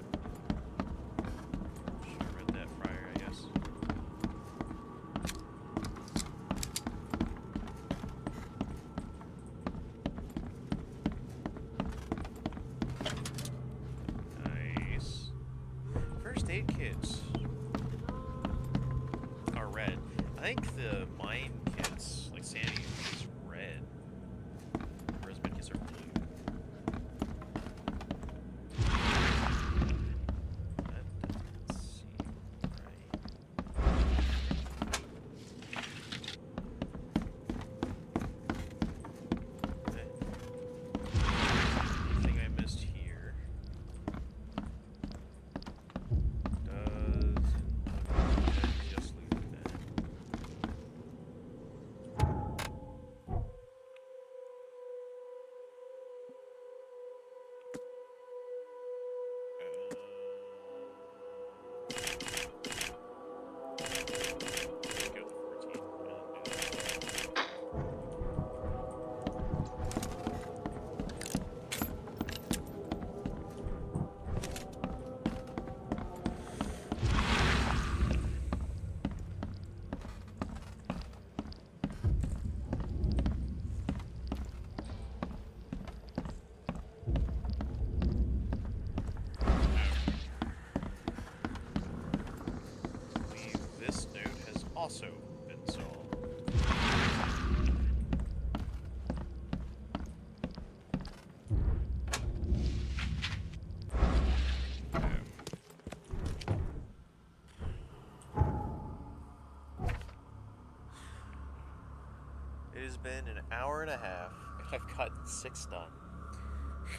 It has been an hour and a half, and I've gotten 6 done.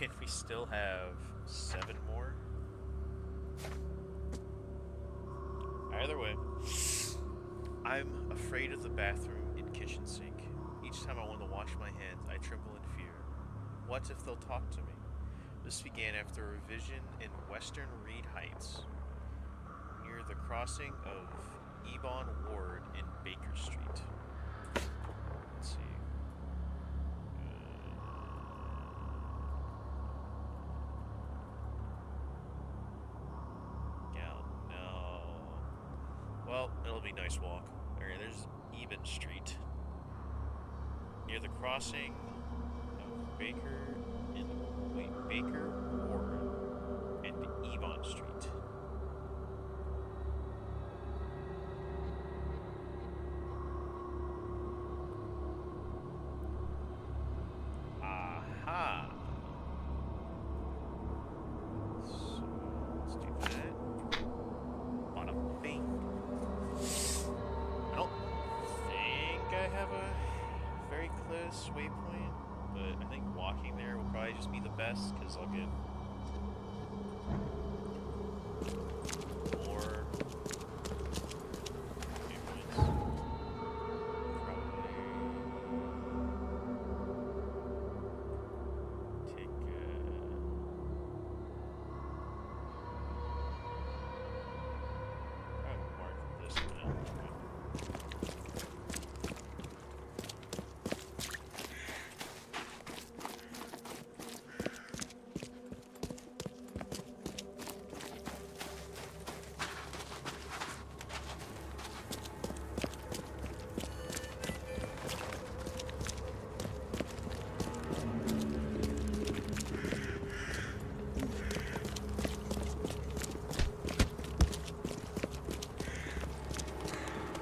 And we still have 7 more. Either way, I'm afraid of the bathroom and kitchen sink. Each time I want to wash my hands, I tremble in fear. What if they'll talk to me? This began after a vision in Western Reed Heights, near the crossing of Ebon Ward and Baker Street. Let's see. Yeah, no. Well, it'll be a nice walk. Okay, there's Eben Street. Near the crossing of Baker Ward and Ebon Street. Aha! So let's do that. Bada bing. I don't think I have a very close waypoint, but I think walking there will probably just be the best because I'll get more waypoints. Probably take probably mark this one out.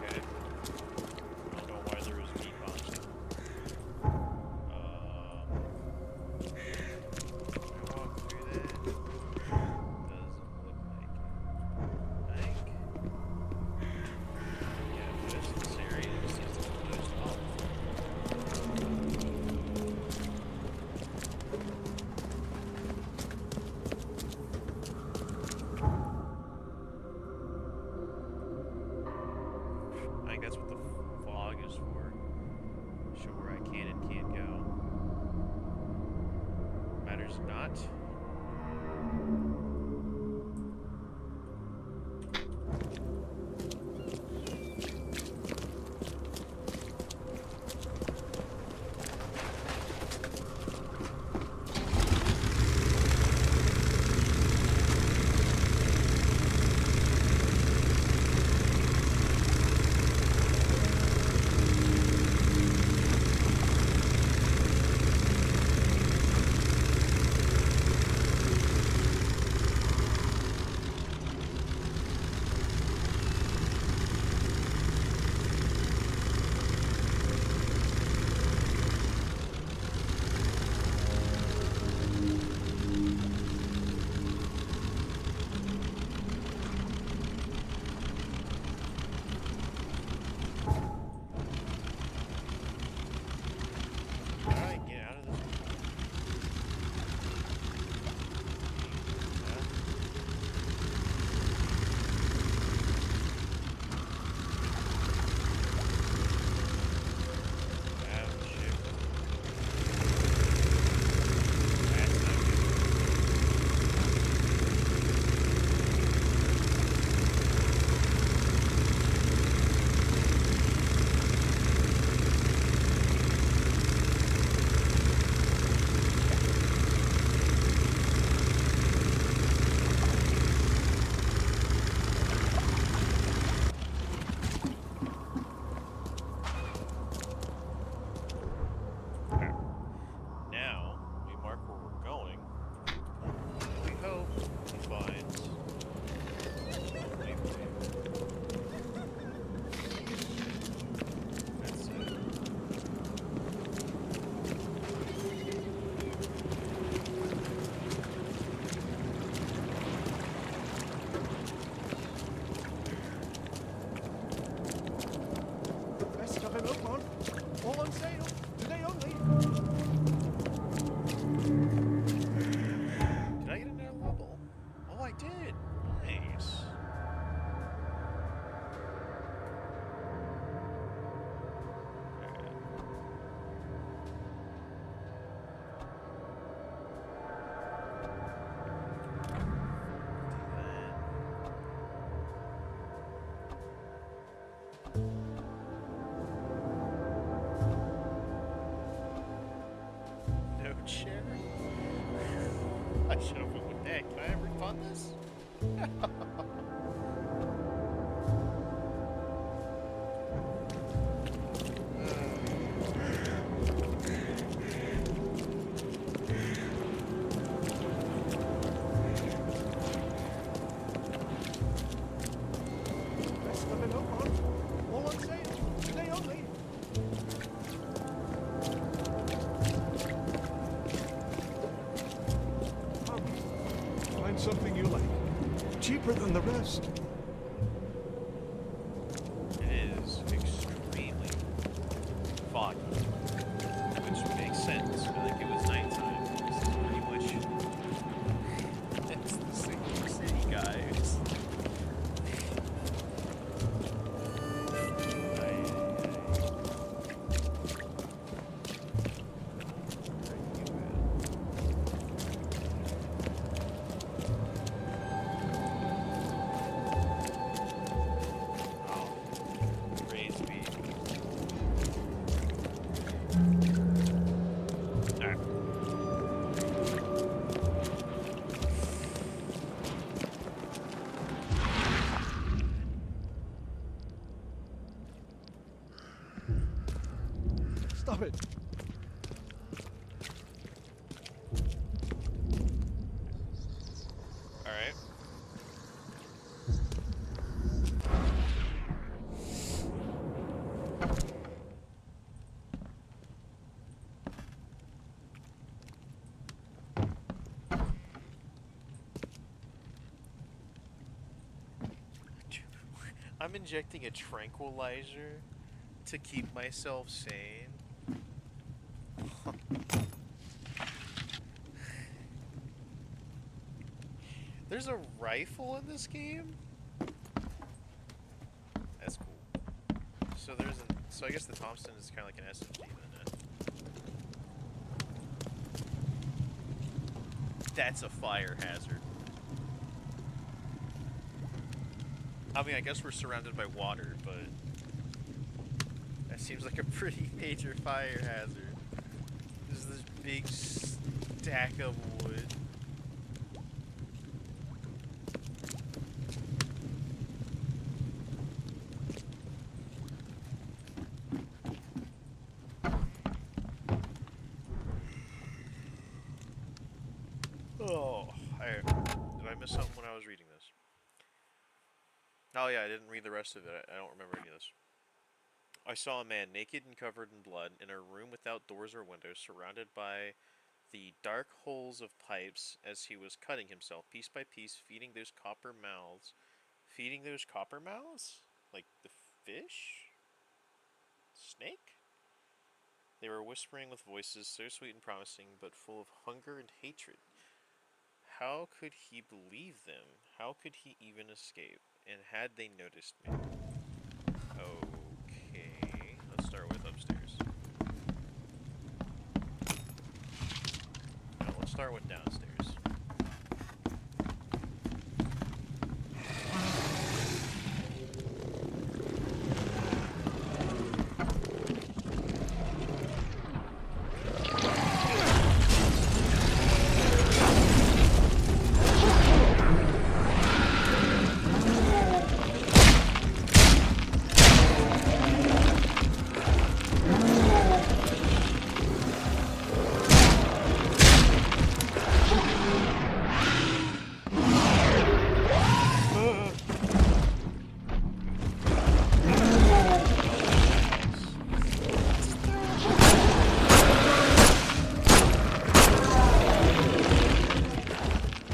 Okay. I don't know why there was deep on it. Can I walk through that? Doesn't look like it. I think. Yeah, most of this area just seems to be closed off. I think that's what the fog is for. Show where I can and can't go. Matters not. Shovel. Hey, can I refund this? Rest of it up, on. All I'm saying, today only. Come, find something you like. Cheaper than the rest. It is extremely foggy, which makes sense. I think it was nighttime. This is pretty much it's the single city, guys. Praise be. Alright. Stop it. Alright. I'm injecting a tranquilizer to keep myself sane. There's a rifle in this game? That's cool. So I guess the Thompson is kind of like an SMG then. That's a fire hazard. I mean, I guess we're surrounded by water, but that seems like a pretty major fire hazard. There's this big stack of wood. Oh, did I miss something when I was reading this? Oh yeah, I didn't read the rest of it. I don't remember any of this. I saw a man naked and covered in blood in a room without doors or windows, surrounded by the dark holes of pipes as he was cutting himself piece by piece, feeding those copper mouths. Feeding those copper mouths? Like the fish? Snake? They were whispering with voices so sweet and promising, but full of hunger and hatred. How could he believe them? How could he even escape? And had they noticed me? Okay, let's start with upstairs. No, let's start with downstairs.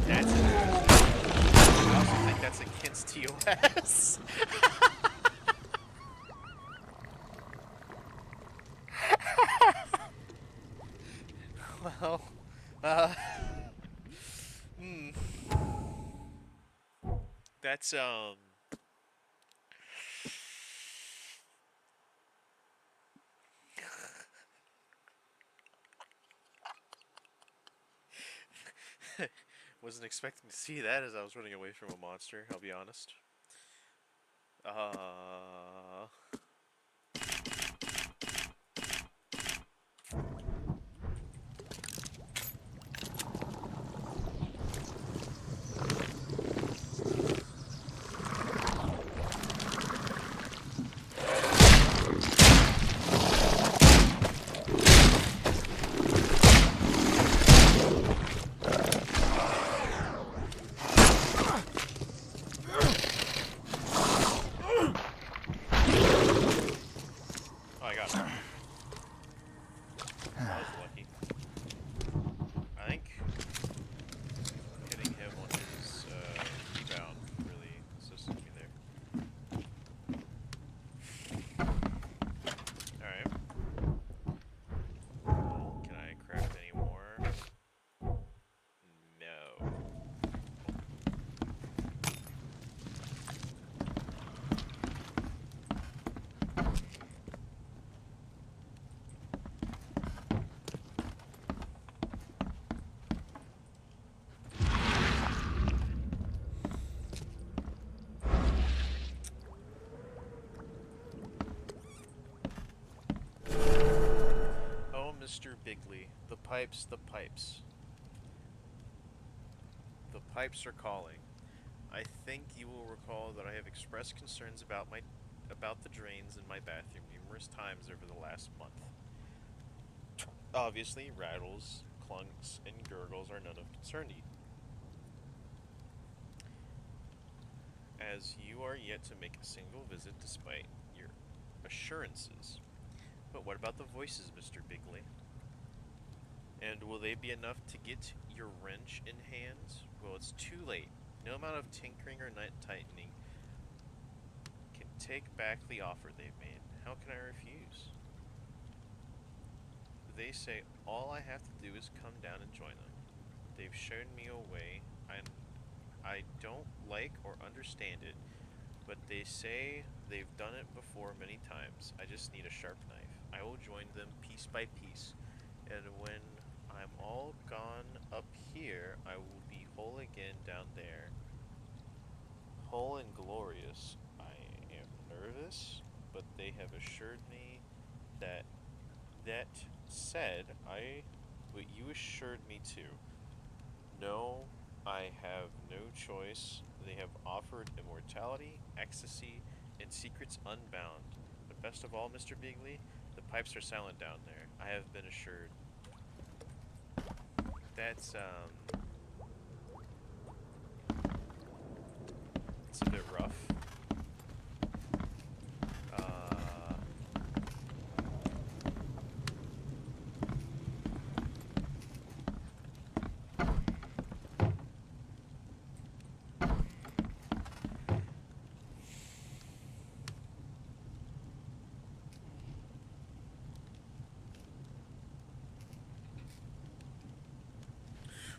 That's interesting. I also think that's against TOS. Well, hmm. That's, wasn't expecting to see that as I was running away from a monster, I'll be honest. I was lucky. I think hitting him on his rebound really assisted me there. Alright. Can I craft any more? No. Oh, Mr. Bigley, the pipes, the pipes. The pipes are calling. I think you will recall that I have expressed concerns about the drains in my bathroom numerous times over the last month. Obviously, rattles, clunks, and gurgles are none of concern to you, as you are yet to make a single visit despite your assurances. But what about the voices, Mr. Bigley? And will they be enough to get your wrench in hand? Well, it's too late. No amount of tinkering or nut tightening can take back the offer they've made. How can I refuse? They say all I have to do is come down and join them. They've shown me a way, and I don't like or understand it, but they say they've done it before many times. I just need a sharp knife. I will join them piece by piece, and when I'm all gone up here, I will be whole again down there. Whole and glorious. I am nervous, but they have assured me that said what you assured me too. No, I have no choice. They have offered immortality, ecstasy, and secrets unbound. But best of all, Mr. Bigley, the pipes are silent down there. I have been assured. That's, it's a bit rough.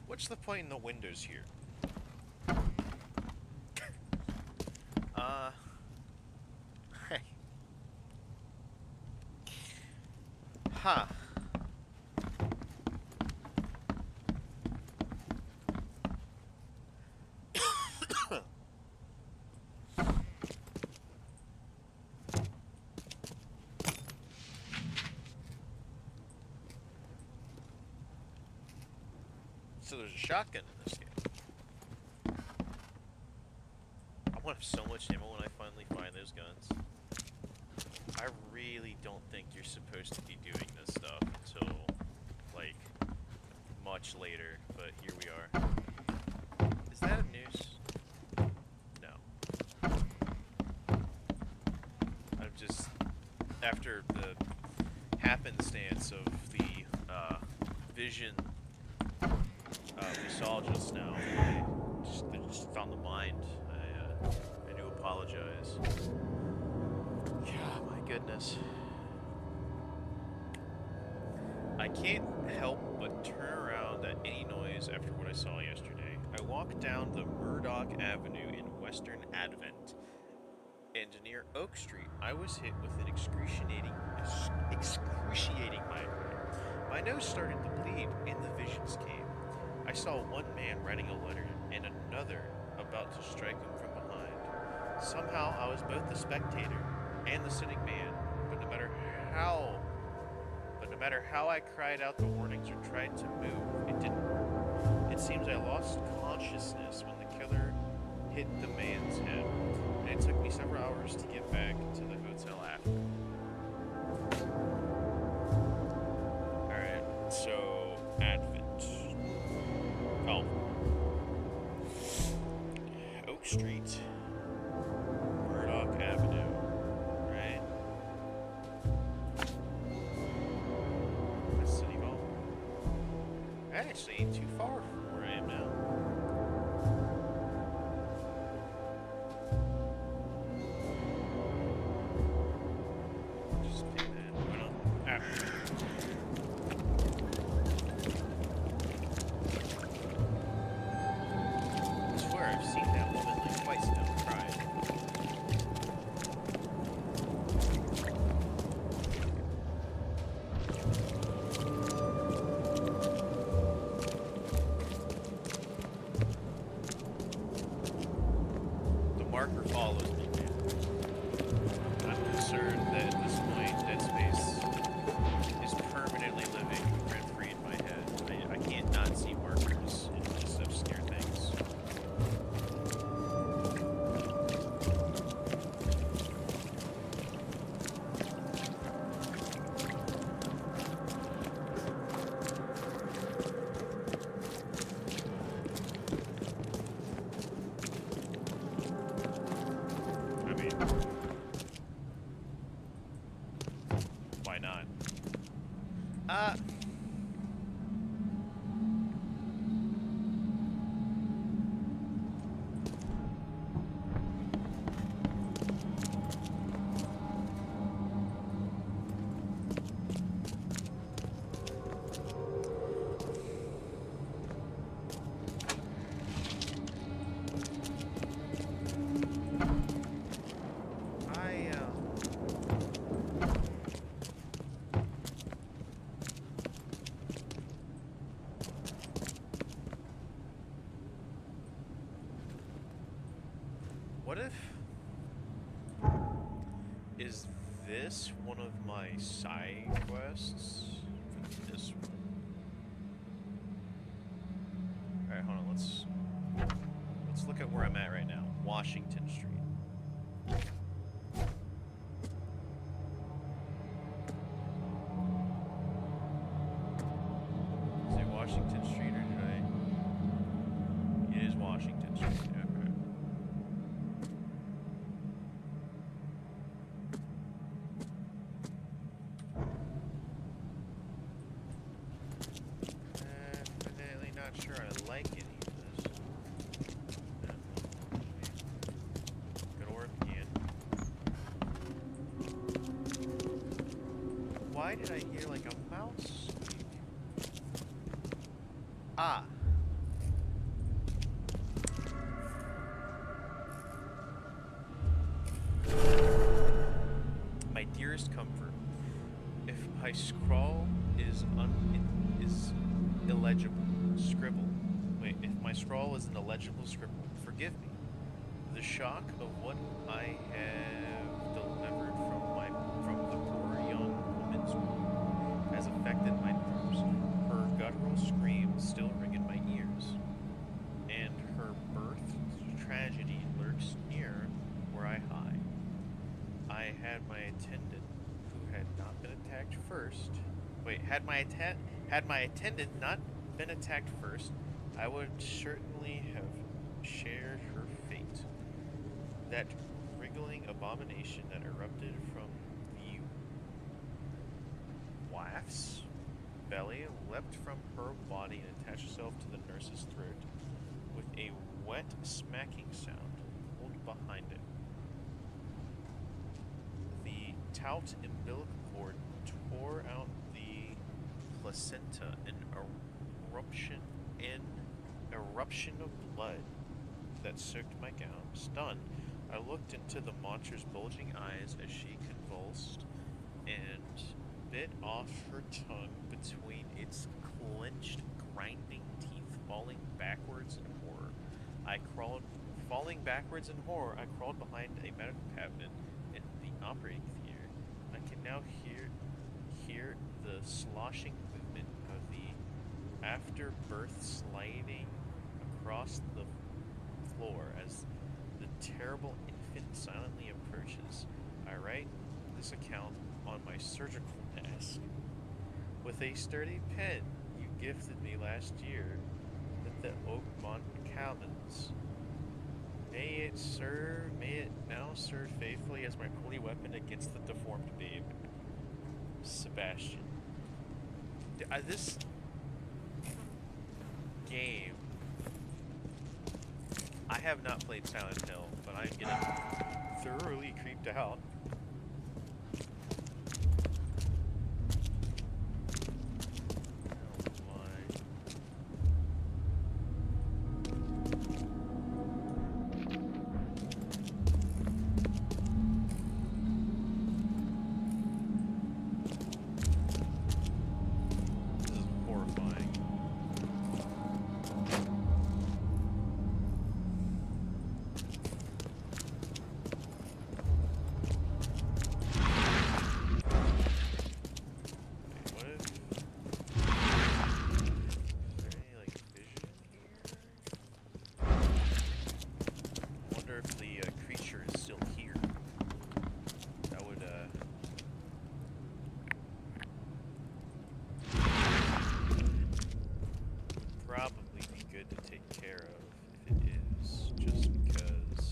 What's the point in the windows here? Hey. Huh. So there's a shotgun in this game. I want to have so much ammo when I finally find those guns. I really don't think you're supposed to be doing this stuff until, like, much later, but here we are. Is that a noose? No. I'm just, after the happenstance of the, vision we saw just now, I just found the mind. I do apologize. Yeah, my goodness. I can't help but turn around at any noise after what I saw yesterday. I walked down the Murdoch Avenue in Western Advent, and near Oak Street, I was hit with an excruciating migraine. My nose started to bleed, and the visions came. I saw one man writing a letter and another about to strike him from behind. Somehow I was both the spectator and the sitting man, but no matter how I cried out the warnings or tried to move, it didn't work. It seems I lost consciousness when the killer hit the man's head, and it took me several hours to get back to the hotel after. Alright, so Advent. Oh. Oak Street. Murdoch Avenue. Right? actually ain't too far from where I am now. Just pick that. Well, I swear I've seen that woman like twice now crying. The marker follows me, man. I'm concerned that at this point, Dead Space is permanently living rent-free in my head. I can't not see markers in these obscure things. I mean, why not? What if... Is this one of my side quests? This one. Alright, hold on, let's look at where I'm at right now. Washington Street. Is it Washington Street or did I... It is Washington Street, okay. Definitely not sure I like any of this. Go to work again. Why did I hear like a mouse squeak? Ah. My dearest comfort, if my scrawl is illegible, scribble. Wait, if my scrawl is an illegible scribble, forgive me. The shock of what I have delivered from the poor young woman's womb has affected my nerves. Her guttural screams still ring in my ears, and her birth tragedy lurks near where I hide. I had my attendant, who had not been attacked first. Wait, had my attendant not been attacked first, I would certainly have shared her fate. That wriggling abomination that erupted from the wife's belly leapt from her body and attached itself to the nurse's throat with a wet smacking sound pulled behind it. The taut umbilical cord tore out the placenta in eruption of blood that soaked my gown. Stunned, I looked into the monster's bulging eyes as she convulsed and bit off her tongue between its clenched, grinding teeth, falling backwards in horror. I crawled behind a medical cabinet in the operating theater. I can now hear the sloshing movement of the afterbirth sliding across the floor as the terrible infant silently approaches. I write this account on my surgical desk with a sturdy pen you gifted me last year at the Oakmont Commons. May it now serve faithfully as my holy weapon against the deformed babe. Sebastian. game. I have not played Silent Hill, but I'm getting thoroughly creeped out. Oh my. This is horrifying. What if... Is there any, like, vision here? I wonder if the creature is still here. That would, probably be good to take care of if it is, just because...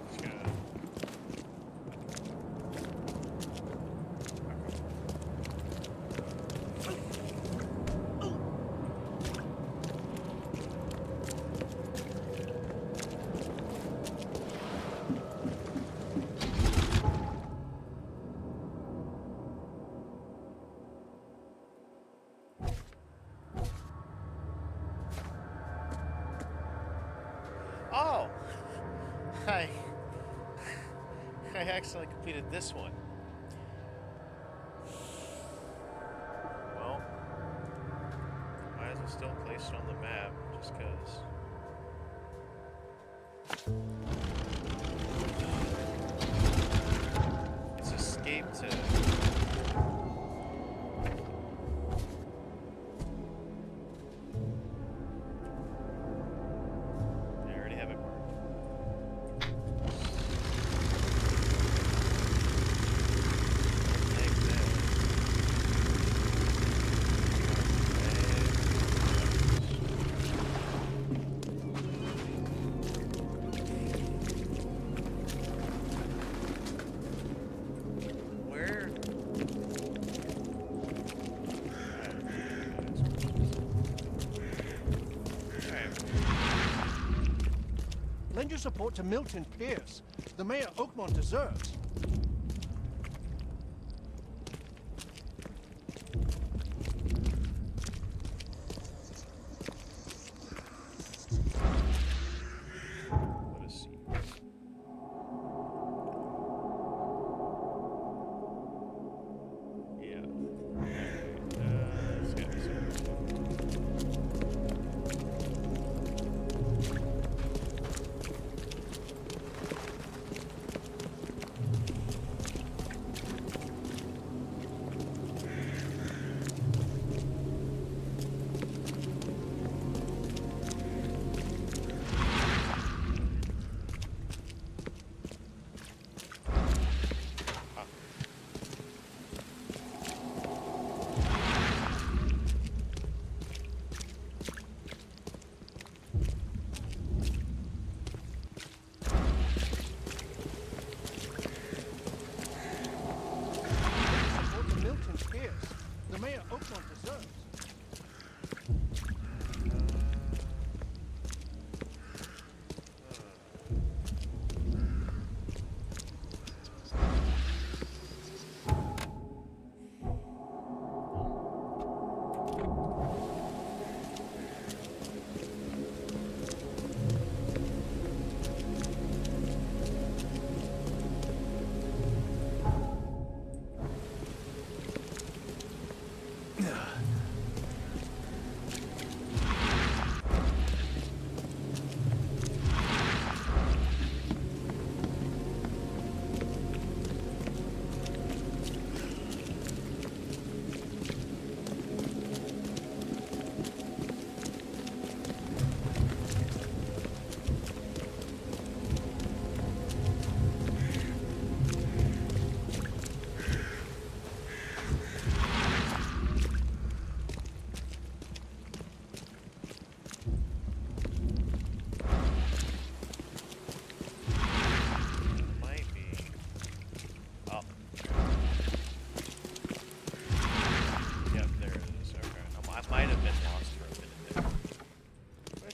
Just gonna... Oh! I accidentally completed this one. Well, might as well still place it on the map, just cause. It's escape to... I already have it marked. Like that. Where? Alright. Lend your support to Milton Pierce. The mayor Oakmont deserves. Let us see. Yeah. It's gotta be somewhere.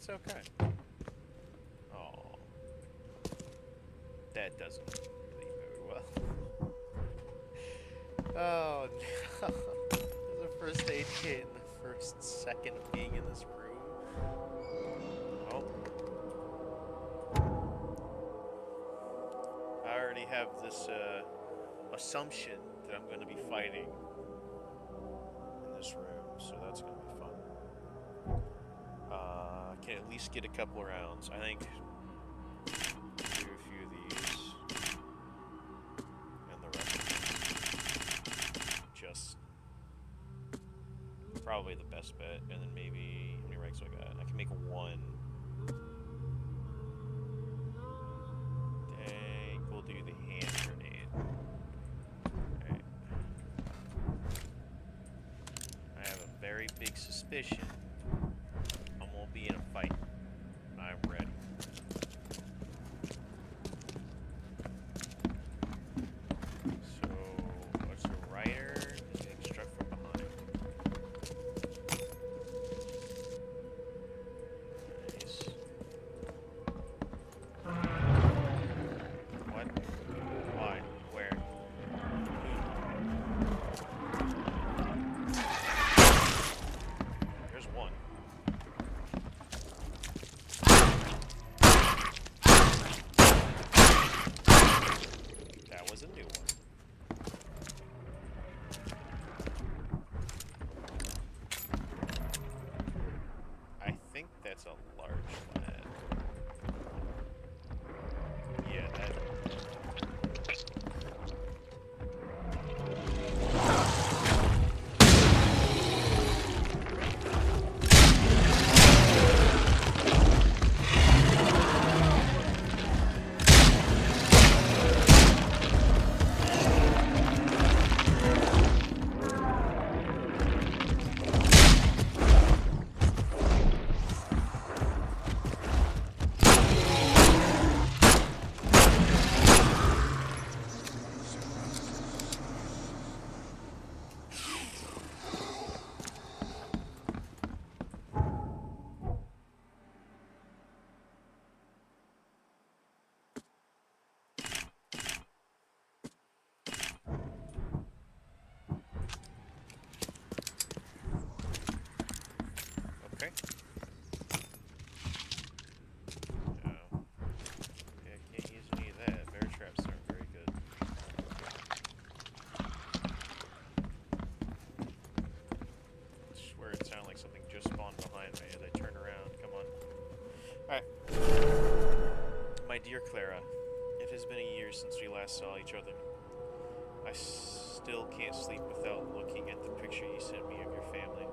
it's okay. Oh, that doesn't really bode well. Oh no. There's a first aid kit in the first second of being in this room. Oh. I already have this assumption that I'm going to be fighting in this room, so that's going to be fun. I can at least get a couple of rounds. I think do a few of these, and the rest of them just probably the best bet. And then maybe how many ranks do I got? I can make one. Dang, we'll do the hand grenade. Alright. I have a very big suspicion I'm gonna be in a fight. I'm ready. So, what's the rider? Is getting struck from behind. Nice. What? Why? Where? There's one. That was a new one. I think that's a large lad. Yeah, that. Okay. Oh. Yeah, I can't use any of that. Bear traps aren't very good. I swear it sounded like something just spawned behind me as I turned around. Come on. Alright. My dear Clara, it has been a year since we last saw each other. I still can't sleep without looking at the picture you sent me of your family.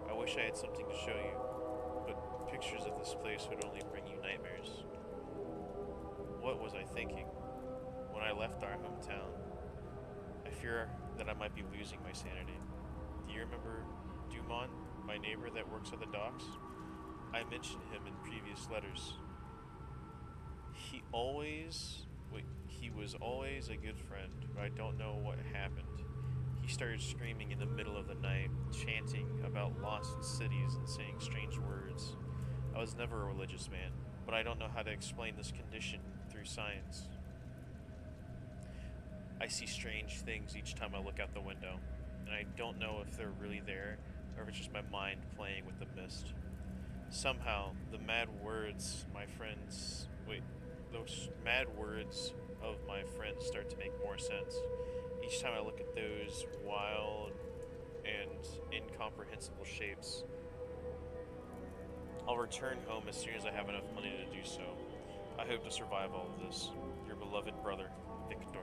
I wish I had something to show you, but pictures of this place would only bring you nightmares. What was I thinking when I left our hometown? I fear that I might be losing my sanity. Do you remember Dumont, my neighbor that works at the docks? I mentioned him in previous letters. He was always a good friend, but I don't know what happened. He started screaming in the middle of the night, chanting about lost cities and saying strange words. I was never a religious man, but I don't know how to explain this condition through science. I see strange things each time I look out the window, and I don't know if they're really there or if it's just my mind playing with the mist. Somehow, those mad words of my friends start to make more sense. Each time I look at those wild and incomprehensible shapes. I'll return home as soon as I have enough money to do so. I hope to survive all of this. Your beloved brother, Victor.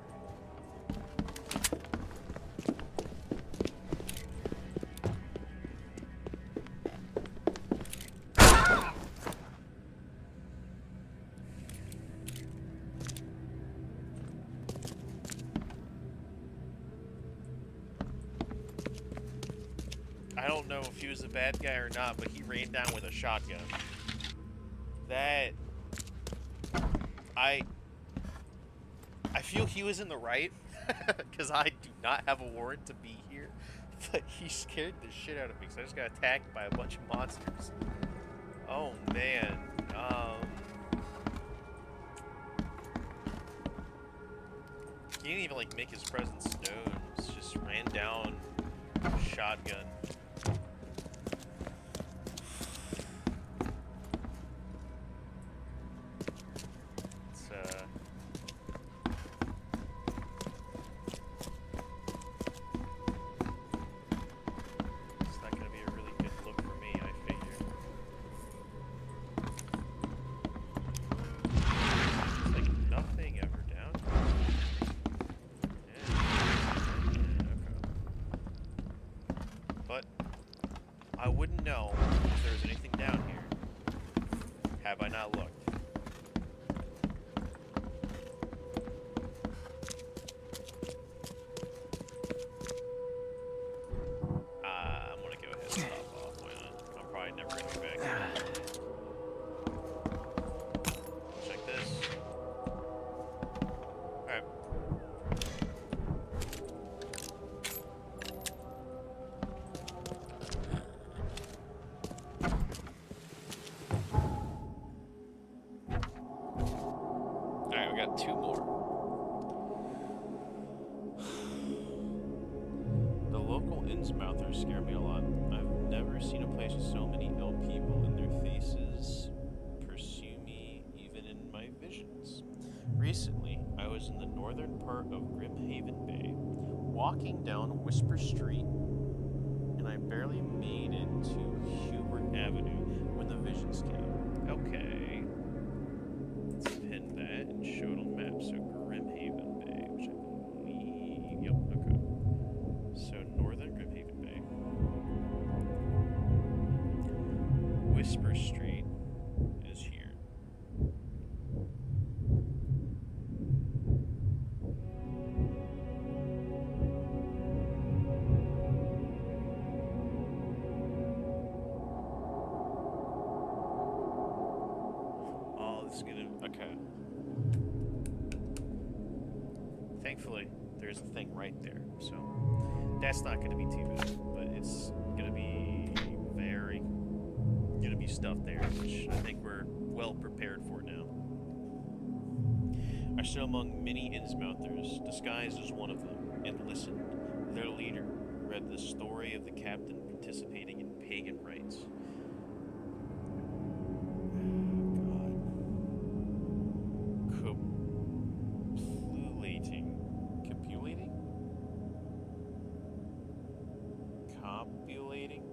I don't know if he was a bad guy or not, but he rained down with a shotgun. That... I feel he was in the right, because I do not have a warrant to be here, but he scared the shit out of me, because I just got attacked by a bunch of monsters. Oh, man. like make his presence known. Just ran down, shotgun. It's not gonna be a really good look for me, I figure. It's like nothing ever down. But I wouldn't know if there was anything down here have I not looked. I'm gonna go ahead and stop off. Why not? I'm probably never gonna be back here. Check this. Alright. Alright, we got 2 more. The local Innsmouthers scare me a lot. I've never seen a place with so many ill people, and their faces pursue me even in my visions. Recently, I was in the northern part of Grimhaven Bay, walking down Whisper Street, and I barely made it to Hubert Avenue when the visions came. Okay. Let's pin that and show it on map. So Grimhaven Bay, which I believe... Yep, okay. So northern Grimhaven Bay. Whisper Street is here. Oh, this is gonna... Okay. Thankfully, there's a thing right there, so that's not gonna be too bad, but it's gonna be gonna be stuff there, which I think we're well prepared for now. I stood among many Innsmouthers, disguised as one of them, and listened. Their leader read the story of the captain participating in pagan rites.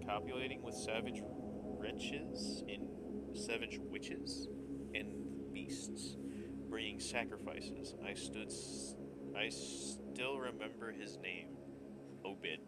Copulating with savage witches and beasts, bringing sacrifices. I still remember his name, Obed.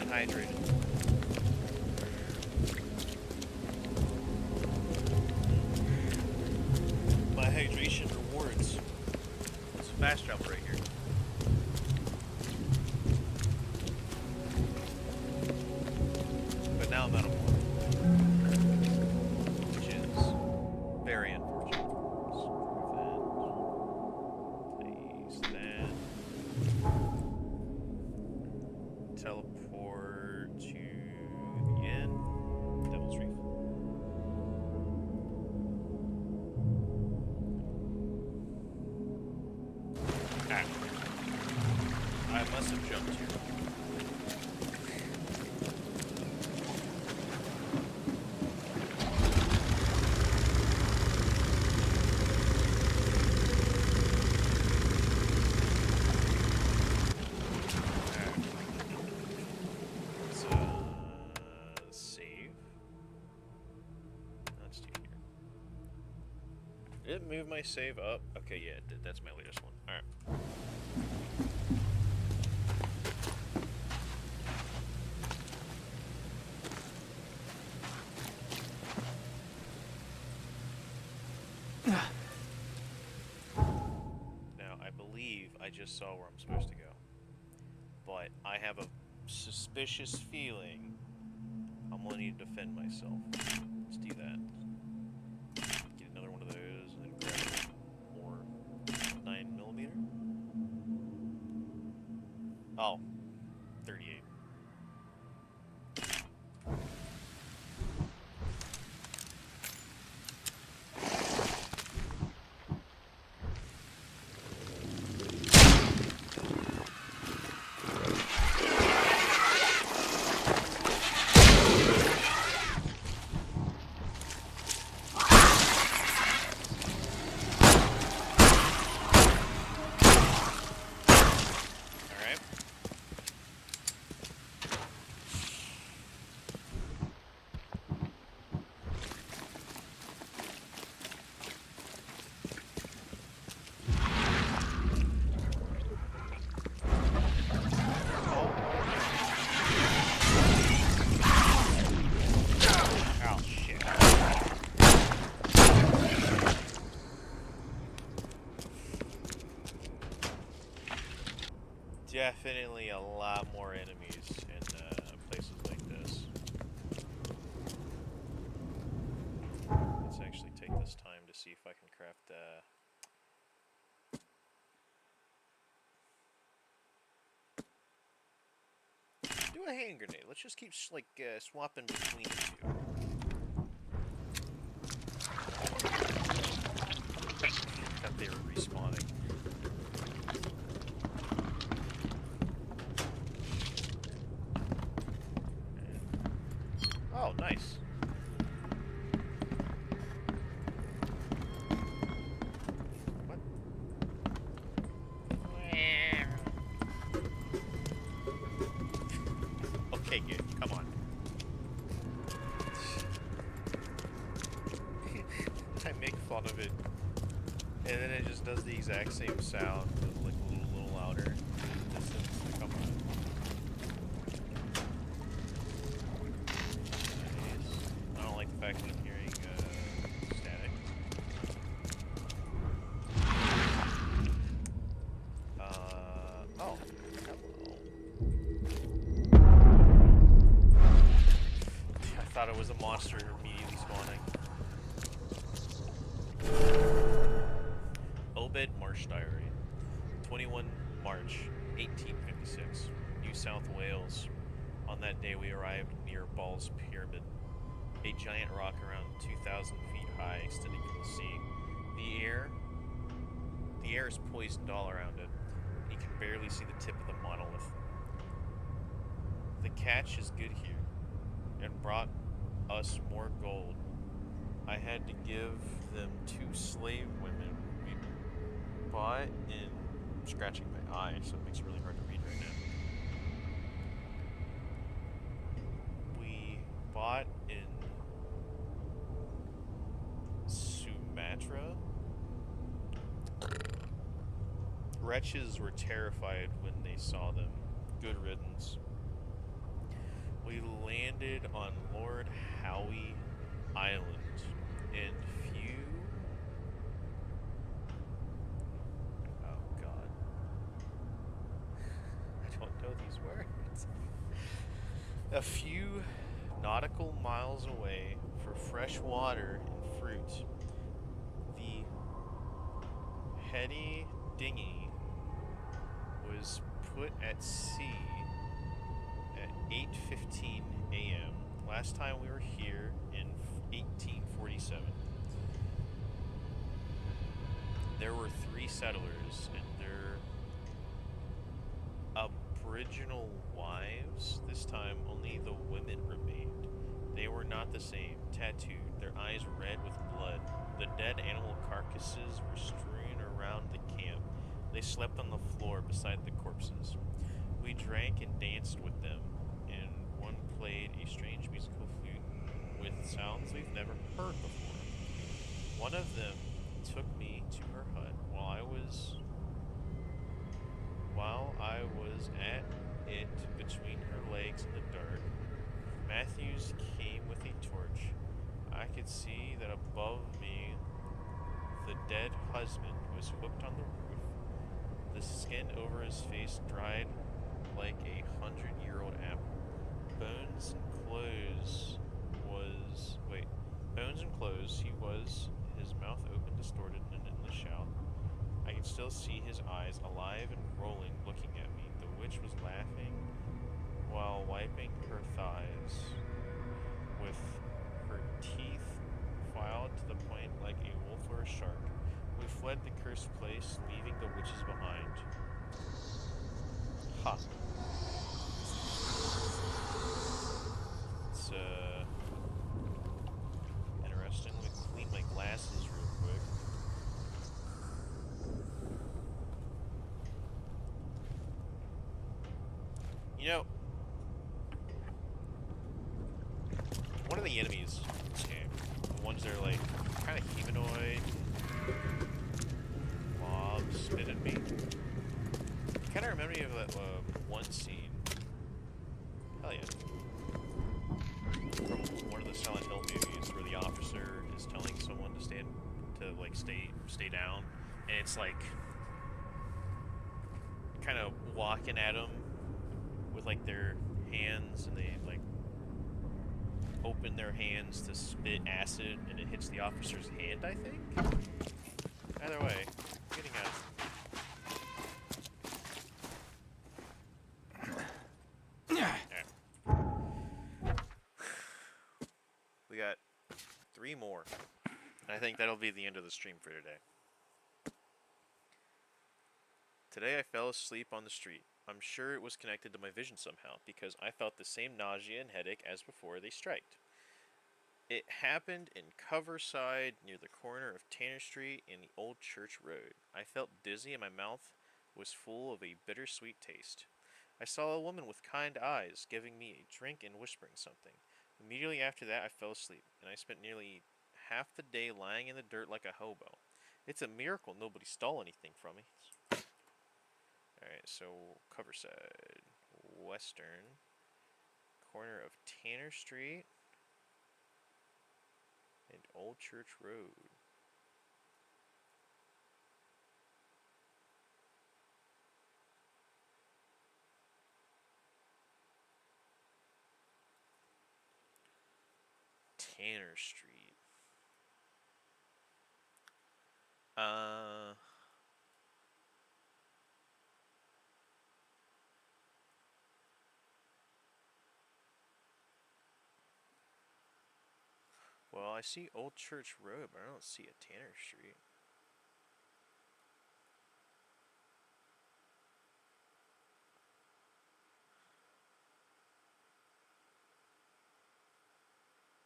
Hydrated. My hydration rewards. It's a fast travel right here. But now I'm out of water, which is very unfortunate. Let's remove that. Place that. Teleport to the end. Devil's Reef. Ah. I must have jumped here. Did it move my save up? Okay, yeah, it did. That's my latest one. Alright. believe I just saw where I'm supposed to go. But I have a suspicious feeling I'm gonna need to defend myself. Let's do that. Get another one of those and grab more 9mm. Oh, 38. Definitely a lot more enemies in places like this. Let's actually take this time to see if I can craft do a hand grenade. Let's just keep like swapping between the two. Thought they were respawning. Oh, nice. What? Okay, good. Come on. I make fun of it. And then it just does the exact same sound, but like a little louder. Come on. I don't like the fact that I'm hearing static. Oh, hello. I thought it was a monster immediately spawning. Obed Marsh Diary, 21 March 1856, New South Wales. On that day we arrived near Ball's Pyramid, a giant rock around 2,000 feet high extending from the sea. The air is poisoned all around it, and you can barely see the tip of the monolith. The catch is good here, and brought us more gold. I had to give them 2 slave women we bought in. I'm scratching my eye, so it makes it really hard to read right now. We bought in Sumatra. Wretches were terrified when they saw them. Good riddance. We landed on Lord Howe Island, and few... Oh god. I don't know these words. A few nautical miles away for fresh water and fruit. The Hetty dinghy was put at sea at 8:15 a.m. Last time we were here in 1847. There were 3 settlers and their aboriginal wives. This time only the women remained. They were not the same, tattooed, their eyes red with blood. The dead animal carcasses were strewn around the camp. They slept on the floor beside the corpses. We drank and danced with them, and one played a strange musical flute with sounds we've never heard before. One of them took me to her hut while I was at it between her legs in the dark. Matthews came with a torch. I could see that above me the dead husband was hooked on the roof. The skin over his face dried like a 100-year-old apple. Bones and clothes was... Wait. Bones and clothes, he was, his mouth open, distorted in an endless shout. I can still see his eyes, alive and rolling, looking at me. The witch was laughing while wiping her thighs, with her teeth filed to the point like a wolf or a shark. We fled the cursed place, leaving the witches behind. Ha. It's, interesting. Let me clean my glasses real quick. You know, one of the enemies in this game, the ones that are like kind of humanoid, mobs spit at me, kind of remind me of that one scene. Hell yeah. From one of the Silent Hill movies where the officer is telling someone to stay down, and it's like kind of walking at them with like their hands, and they like open their hands to spit acid, and it hits the officer's hand, I think? Either way, I'm getting out. Alright. We got 3 more. I think that'll be the end of the stream for today. Today I fell asleep on the street. I'm sure it was connected to my vision somehow, because I felt the same nausea and headache as before they striked. It happened in Coverside, near the corner of Tanner Street and the Old Church Road. I felt dizzy and my mouth was full of a bittersweet taste. I saw a woman with kind eyes giving me a drink and whispering something. Immediately after that I fell asleep, and I spent nearly half the day lying in the dirt like a hobo. It's a miracle nobody stole anything from me. Alright, so Coverside, Western, corner of Tanner Street and Old Church Road. Tanner Street. Well, I see Old Church Road, but I don't see a Tanner Street.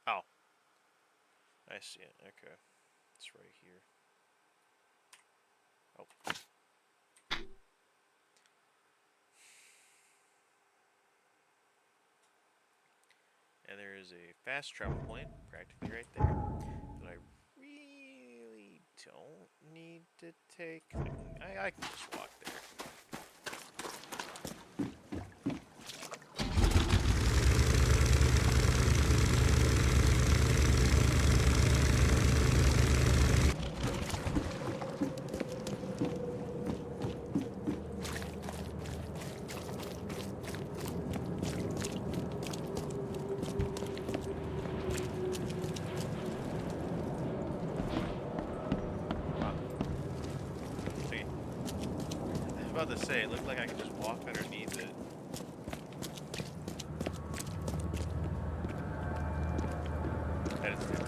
Oh. I see it. Okay. It's right here. Oh. And there is a fast travel point practically right there that I really don't need to take. I can just walk there. To say, it looked like I could just walk underneath it. That is different.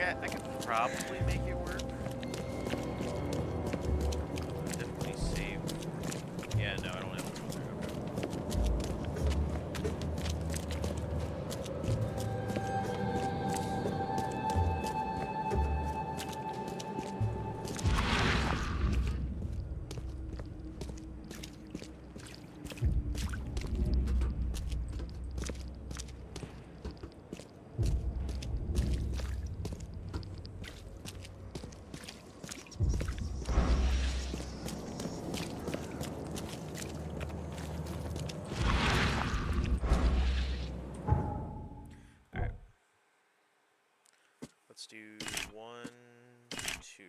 I could probably make it work. Definitely save. Yeah, no, I don't have to go through. Alright. Let's do 1, 2.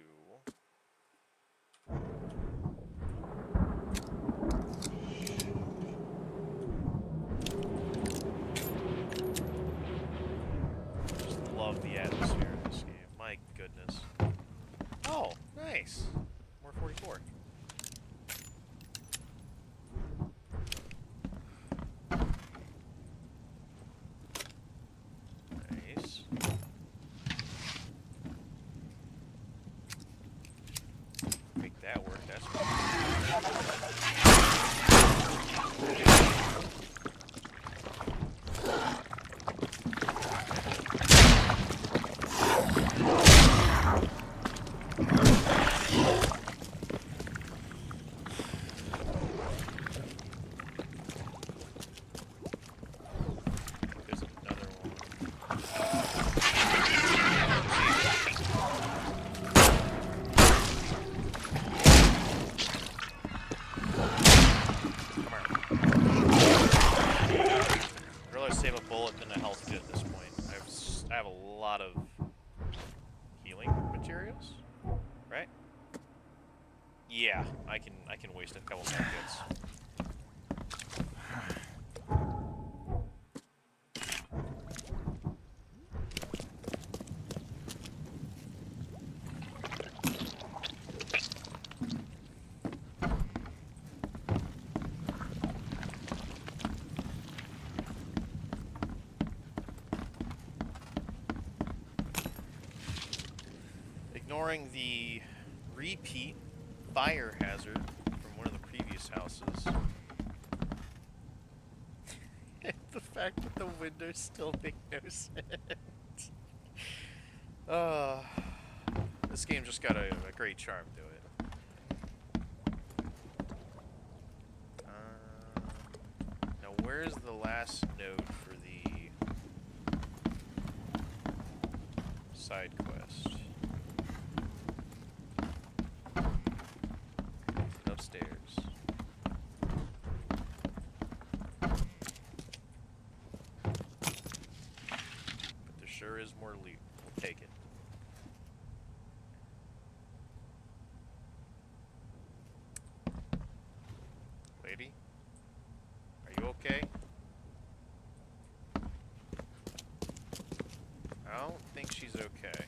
Just love the atmosphere of this game. My goodness. Oh, nice. More 44. Nice. Make that work. That's there's another one. Come on. I'd rather save a bullet than a health kit at this point. I have a lot of healing materials, right? Yeah, I can waste a couple more kits. Ignoring the repeat fire hazard from one of the previous houses. The fact that the windows still make no sense. This game just got a great charm to it. Now where's the last node for the side quest? Upstairs. But there sure is more loot. We'll take it. Lady? Are you okay? I don't think she's okay.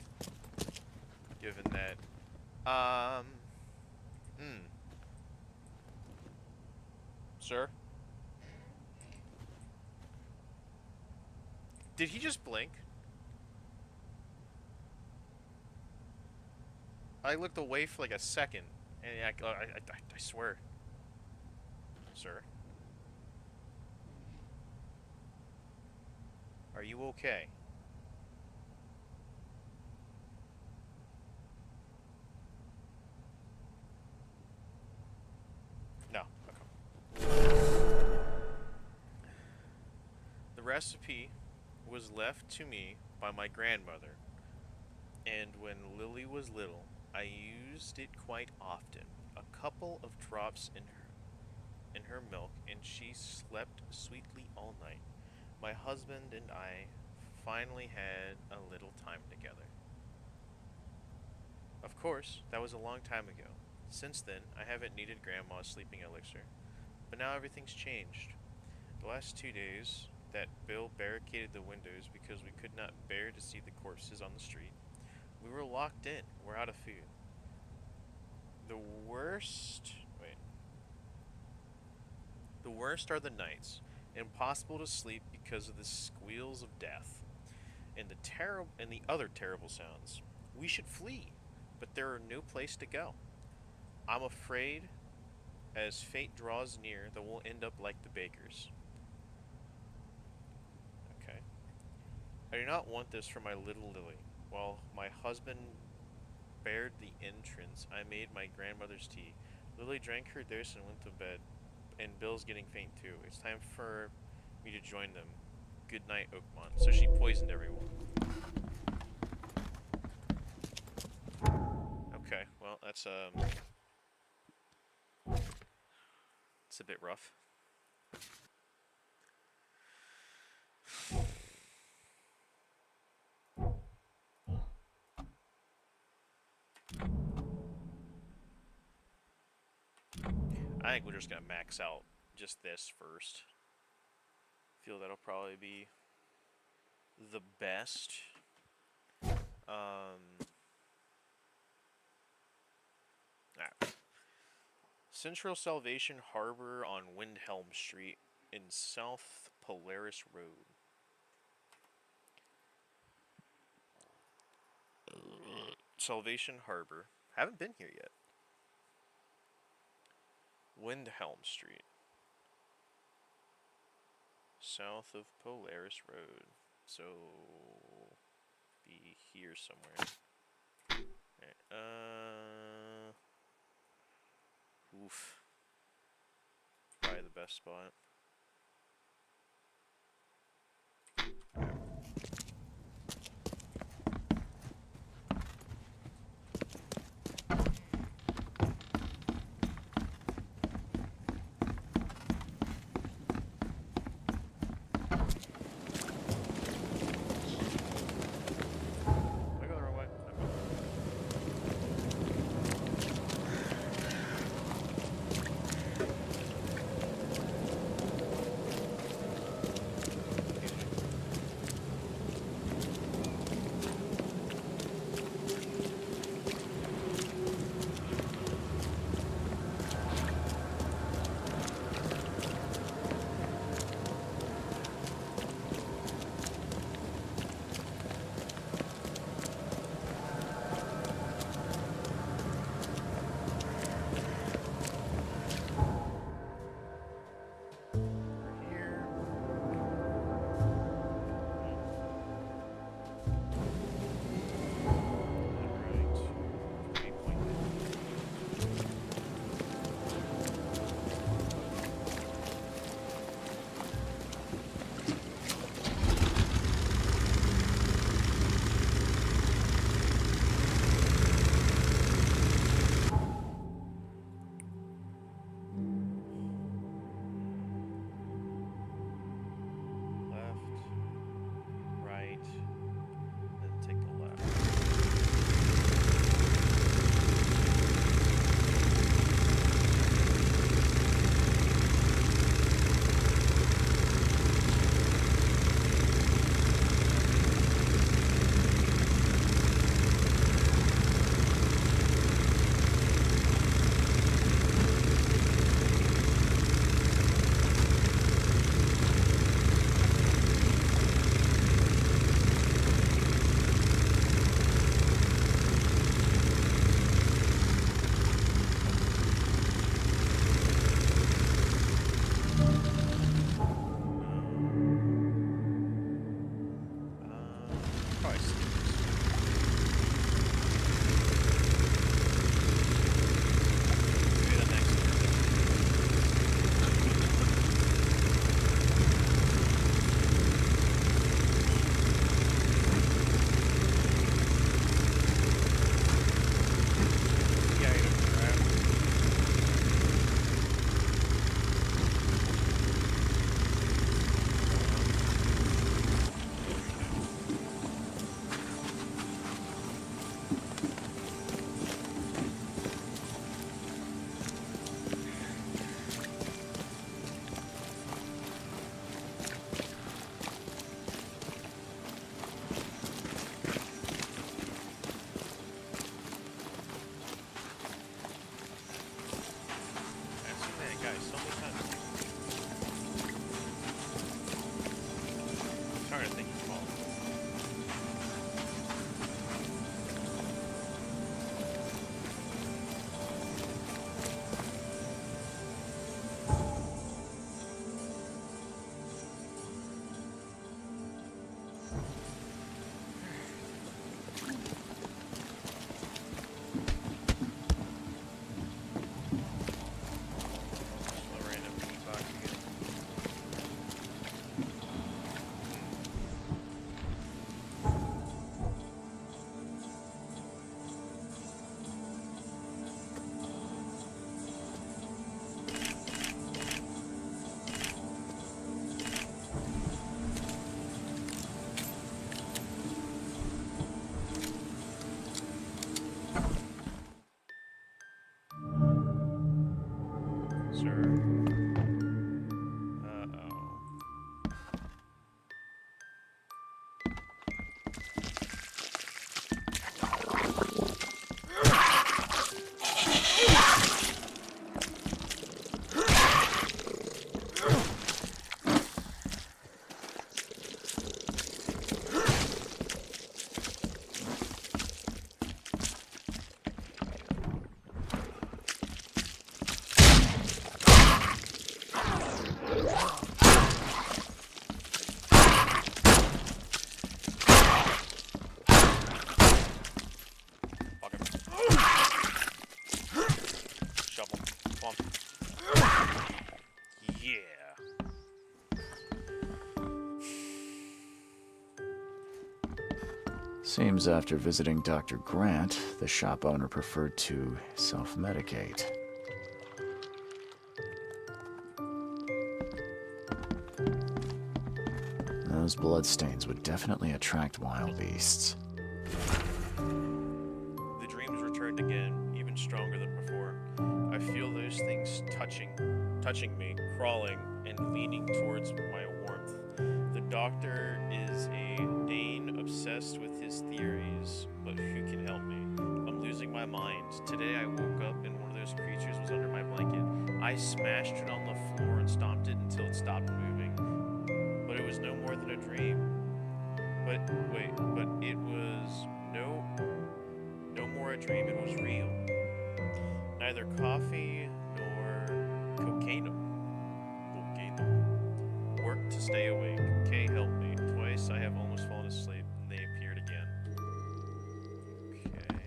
Given that, Sir? Did he just blink? I looked away for like a second, and I swear. Sir? Are you okay? No. Okay. The recipe was left to me by my grandmother, and when Lily was little, I used it quite often. A couple of drops in her milk, and she slept sweetly all night. My husband and I finally had a little time together. Of course, that was a long time ago. Since then, I haven't needed Grandma's sleeping elixir. But now everything's changed. The last 2 days that Bill barricaded the windows because we could not bear to see the corpses on the street, we were locked in. We're out of food. The worst... Wait. The worst are the nights. Impossible to sleep because of the squeals of death. and the other terrible sounds. We should flee, but there are no place to go. I'm afraid as fate draws near that we'll end up like the bakers. Okay. I do not want this for my little Lily. While my husband barred the entrance, I made my grandmother's tea. Lily drank her dose and went to bed, and Bill's getting faint too. It's time for me to join them. Good night, Oakmont. So she poisoned everyone. Okay, well that's it's a bit rough. I think we're just gonna max out just this first. Feel that'll probably be the best. Alright. Central Salvation Harbor on Windhelm Street in South Polaris Road. Salvation Harbor. Haven't been here yet. Windhelm Street. South of Polaris Road. So, be here somewhere. Right, oof. Probably the best spot. Seems after visiting Dr. Grant, the shop owner preferred to self-medicate. Those bloodstains would definitely attract wild beasts. The dreams returned again, even stronger than before. I feel those things touching me, crawling, and leaning towards my warmth. The doctor is a Dane obsessed with his theories, but who can help me? I'm losing my mind. Today I woke up and one of those creatures was under my blanket. I smashed it on the floor and stomped it until it stopped moving. But it was no more than a dream. But it was no more a dream, it was real. Neither coffee nor cocaine worked to stay awake. Kay helped me. Twice I have almost fallen asleep and they appeared again. Okay.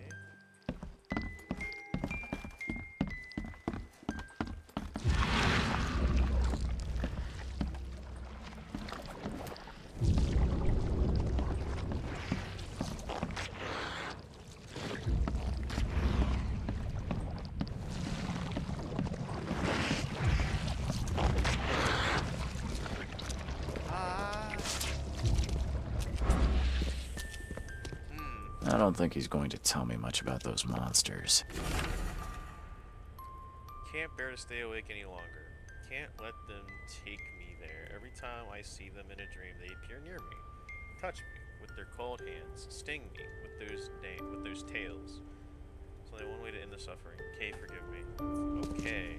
I don't think he's going to tell me much about those monsters. Can't bear to stay awake any longer. Can't let them take me there. Every time I see them in a dream, they appear near me, touch me with their cold hands, sting me with those tails. There's only one way to end the suffering. Kay, forgive me. Okay.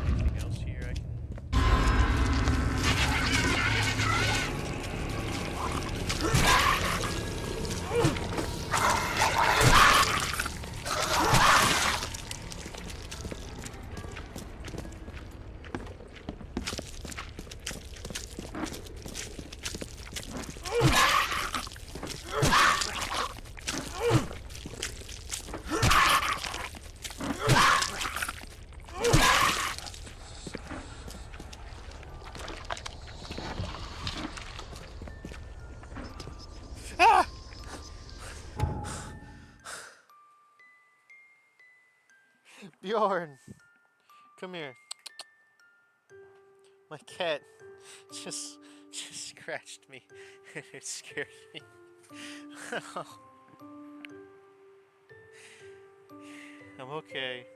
Anything else here I can... Bjorn, come here. My cat just scratched me and it scared me. I'm okay.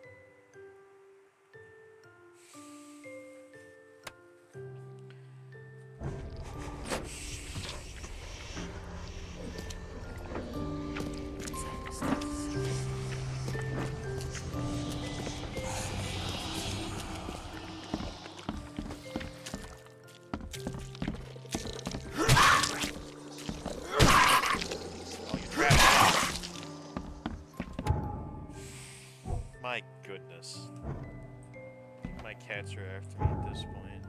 My goodness. My cats are after me at this point.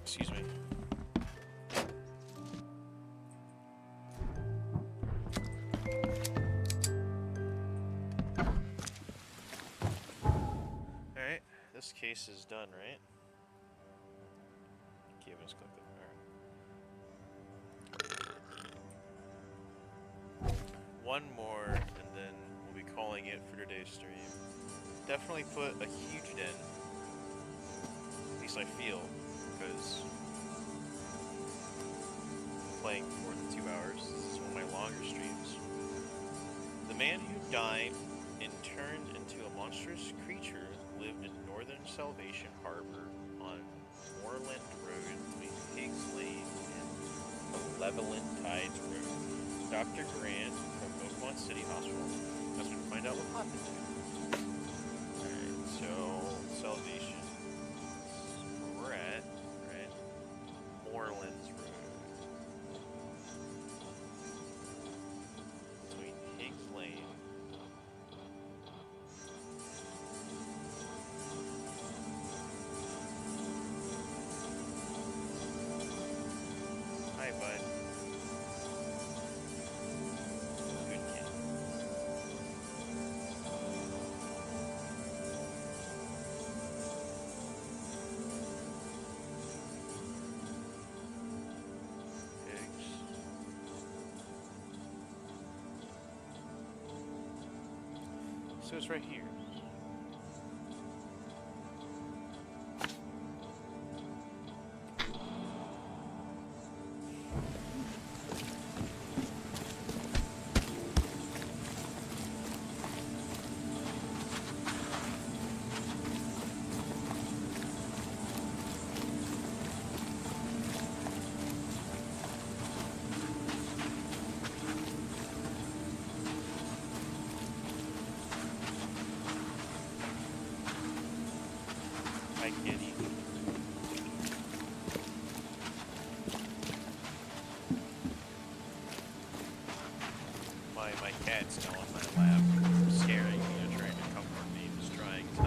Excuse me. Alright, this case is done, right? Okay, let's click it. Alright. One more, and then we'll be calling it for today's stream. Definitely put a huge dent. At least I feel, because playing for more than 2 hours. This is one of my longer streams. The man who died and turned into a monstrous creature lived in northern Salvation Harbor on Moorland Road between Higgs Lane and Levelland Tides Road. Dr. Grant from Oakmont City Hospital has been find out what happened to him. Alright, so Salvation. We're at, right? Moorlands Road. Between Higgs Lane. Hi, bud. Good kid. So it's right here. Hi, kitty. My cat's still on my lap, scaring me and trying to comfort me, just trying to.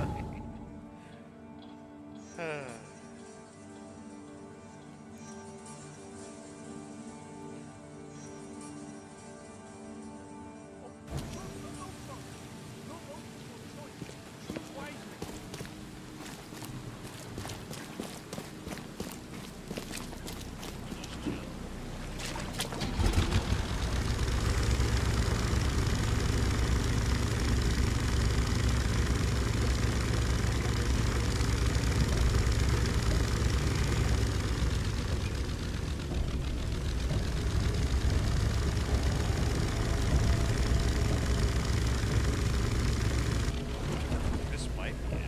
This might be it.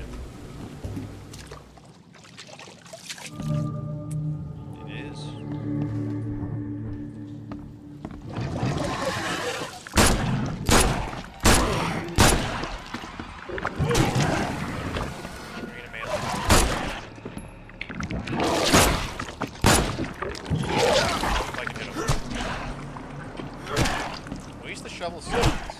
It is. Arena man. If I can hit him. At least the shovel sucks.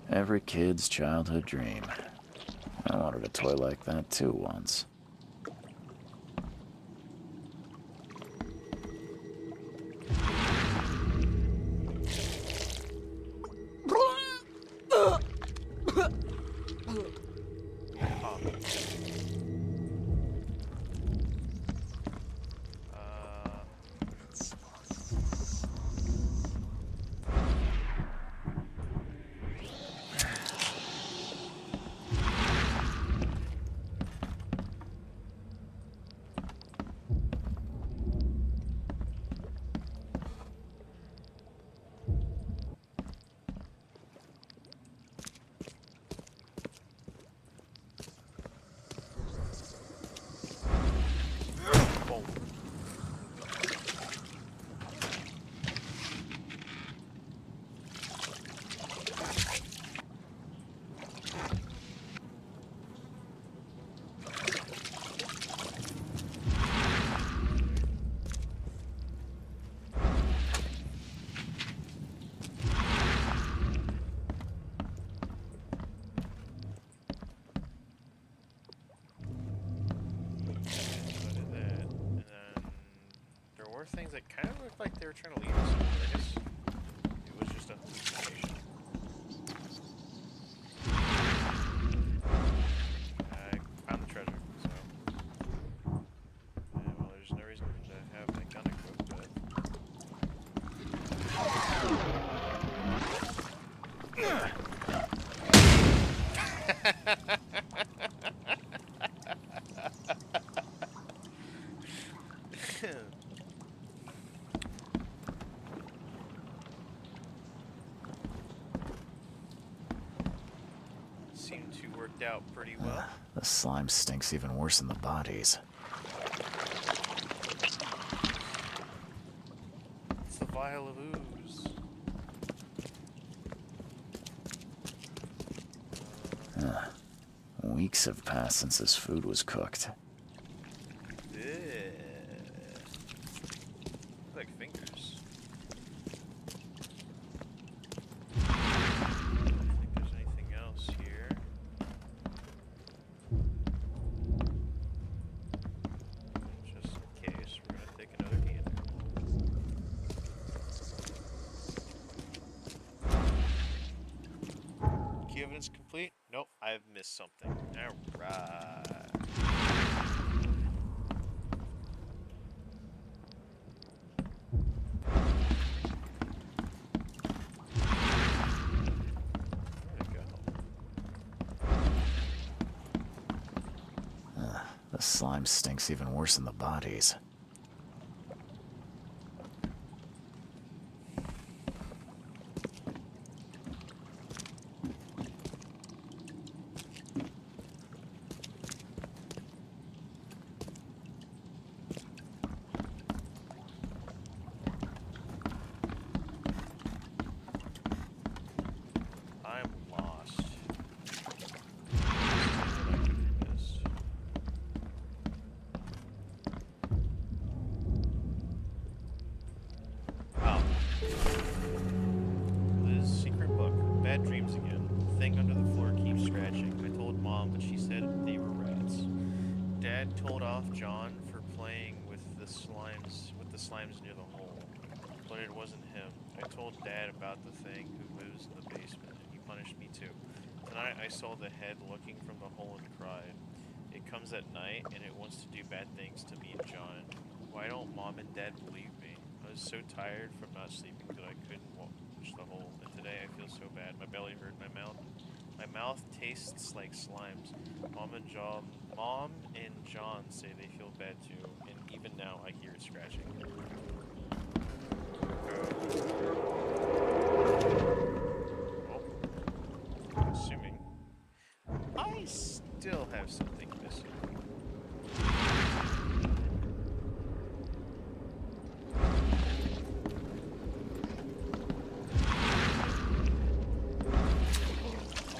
Every kid's childhood dream. I wanted a toy like that too once. Oh. Things that kind of looked like they were trying to lead us, but I guess it was just a hallucination. I found the treasure, so yeah, well, there's no reason to have that gun equipped, seemed to work out pretty well. The slime stinks even worse than the bodies. It's the vial of ooze. Weeks have passed since this food was cooked. Like fingers. Evidence complete? Nope, I've missed something. Alright. The slime stinks even worse than the bodies. I'm lost. What I missed. Oh. Liz's secret book. Bad dreams again. The thing under the floor keeps scratching. I told Mom, but she said they were rats. Dad told off John for playing with the slimes near the hole. But it wasn't him. I told Dad about the thing who lives in the basement, and he punished me too. Tonight I saw the head looking from the hole and cried. It comes at night, and it wants to do bad things to me and John. Why don't Mom and Dad believe me? I was so tired from not sleeping that I couldn't watch the hole, and today I feel so bad. My belly hurt, my mouth tastes like slimes. Mom and John say they feel bad too, and even now I hear it scratching. Well, I'm assuming I still have something missing.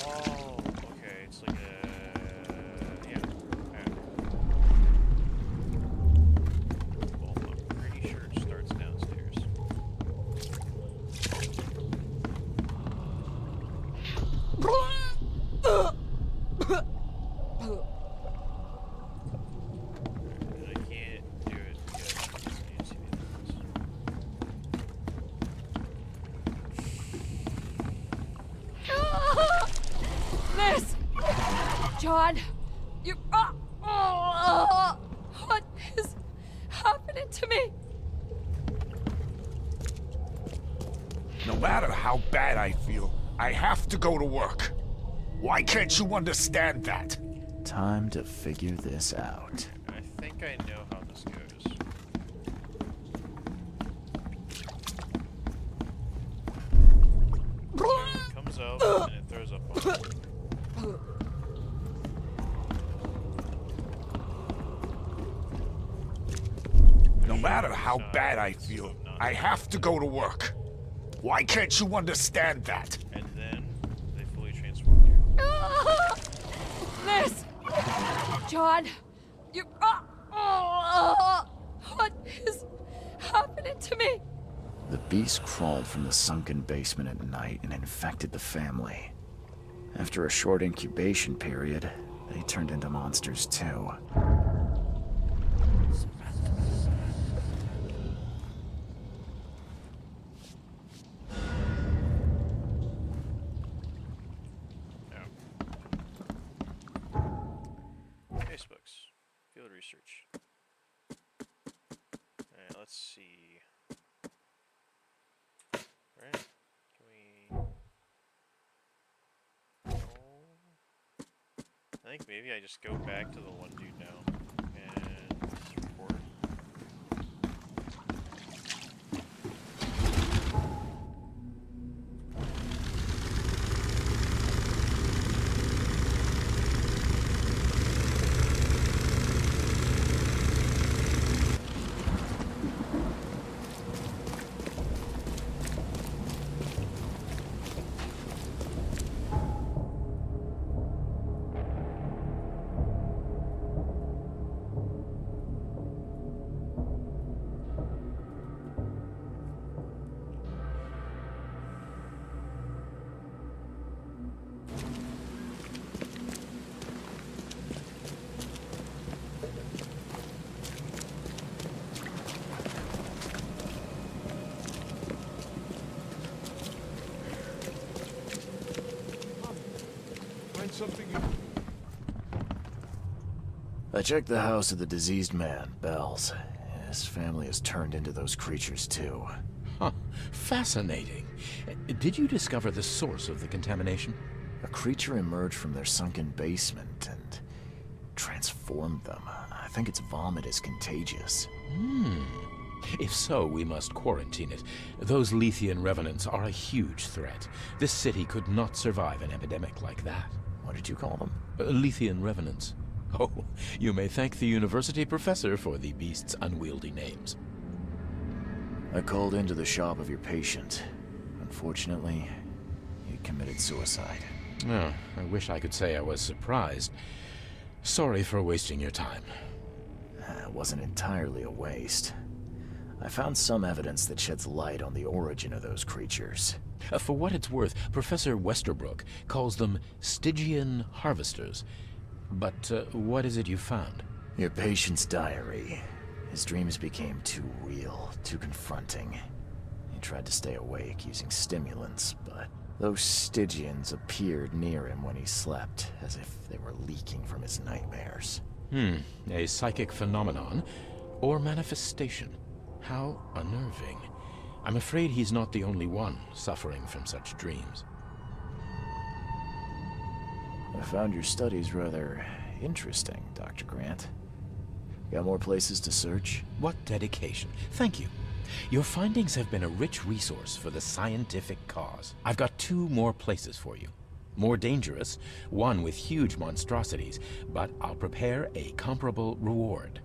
Oh, okay, it's like a... yeah. Well, I'm pretty sure it starts downstairs. And I can't do it yet. I just need to see the others. Liz! John! You... what is happening to me? No matter how bad I feel, I have to go to work. Why can't you understand that? Time to figure this out. I think I know how this goes. So it comes out and it throws up on it. No matter how bad I feel, I have to go to work. Why can't you understand that? And then they fully transform you. Liz! John! You... what is happening to me? The beast crawled from the sunken basement at night and infected the family. After a short incubation period, they turned into monsters too. Facebooks. Field research. Alright, let's see. Right? Can we... No. I think maybe I just go back to the one dude now. And just report. Find something you... I checked the house of the diseased man, Bells. His family has turned into those creatures too. Huh. Fascinating. Did you discover the source of the contamination? A creature emerged from their sunken basement and transformed them. I think its vomit is contagious. If so, we must quarantine it. Those Lethian revenants are a huge threat. This city could not survive an epidemic like that. What did you call them? Lethian revenants. Oh, you may thank the university professor for the beast's unwieldy names. I called into the shop of your patient. Unfortunately, he committed suicide. Oh, I wish I could say I was surprised. Sorry for wasting your time. It wasn't entirely a waste. I found some evidence that sheds light on the origin of those creatures. For what it's worth, Professor Westerbrook calls them Stygian harvesters. But what is it you found? Your patient's diary. His dreams became too real, too confronting. He tried to stay awake using stimulants, but those Stygians appeared near him when he slept, as if they were leaking from his nightmares. A psychic phenomenon or manifestation. How unnerving. I'm afraid he's not the only one suffering from such dreams. I found your studies rather interesting, Dr. Grant. Got more places to search? What dedication. Thank you. Your findings have been a rich resource for the scientific cause. I've got 2 more places for you. More dangerous, one with huge monstrosities, but I'll prepare a comparable reward.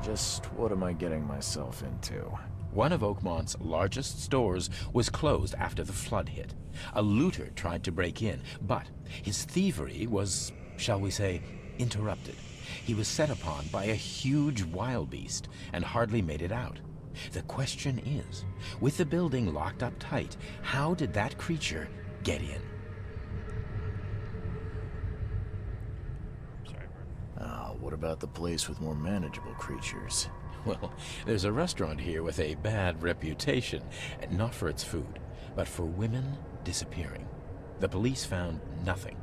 Just what am I getting myself into? One of Oakmont's largest stores was closed after the flood hit. A looter tried to break in, but his thievery was, shall we say, interrupted. He was set upon by a huge wild beast and hardly made it out. The question is, with the building locked up tight, how did that creature get in? Sorry, bro. What about the place with more manageable creatures? Well, there's a restaurant here with a bad reputation, not for its food, but for women disappearing. The police found nothing.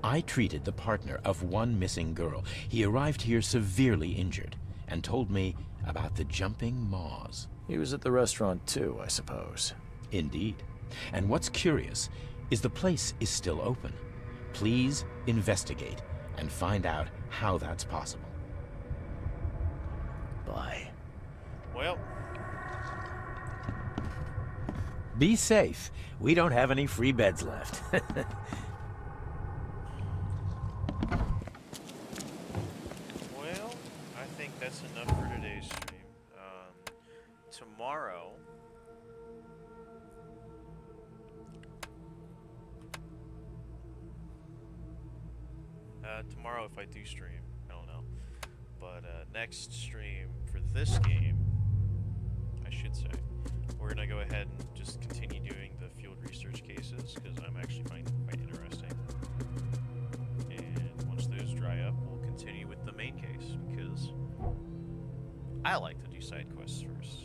I treated the partner of one missing girl. He arrived here severely injured and told me about the jumping maws. He was at the restaurant too, I suppose. Indeed. And what's curious is the place is still open. Please investigate and find out how that's possible. Bye. Well, Be safe. We don't have any free beds left. well, I think that's enough for today's stream. Tomorrow, if I do stream, I don't know. But next stream for this game, I should say, we're gonna go ahead and just continue doing the field research cases because I'm actually finding it quite interesting. And once those dry up, we'll continue with the main case because I like to do side quests first.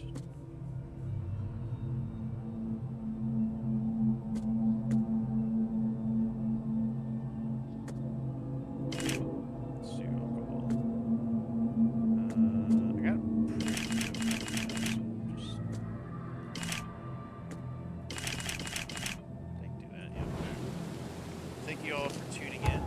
Let's see alcohol. I got Thank you all for tuning in.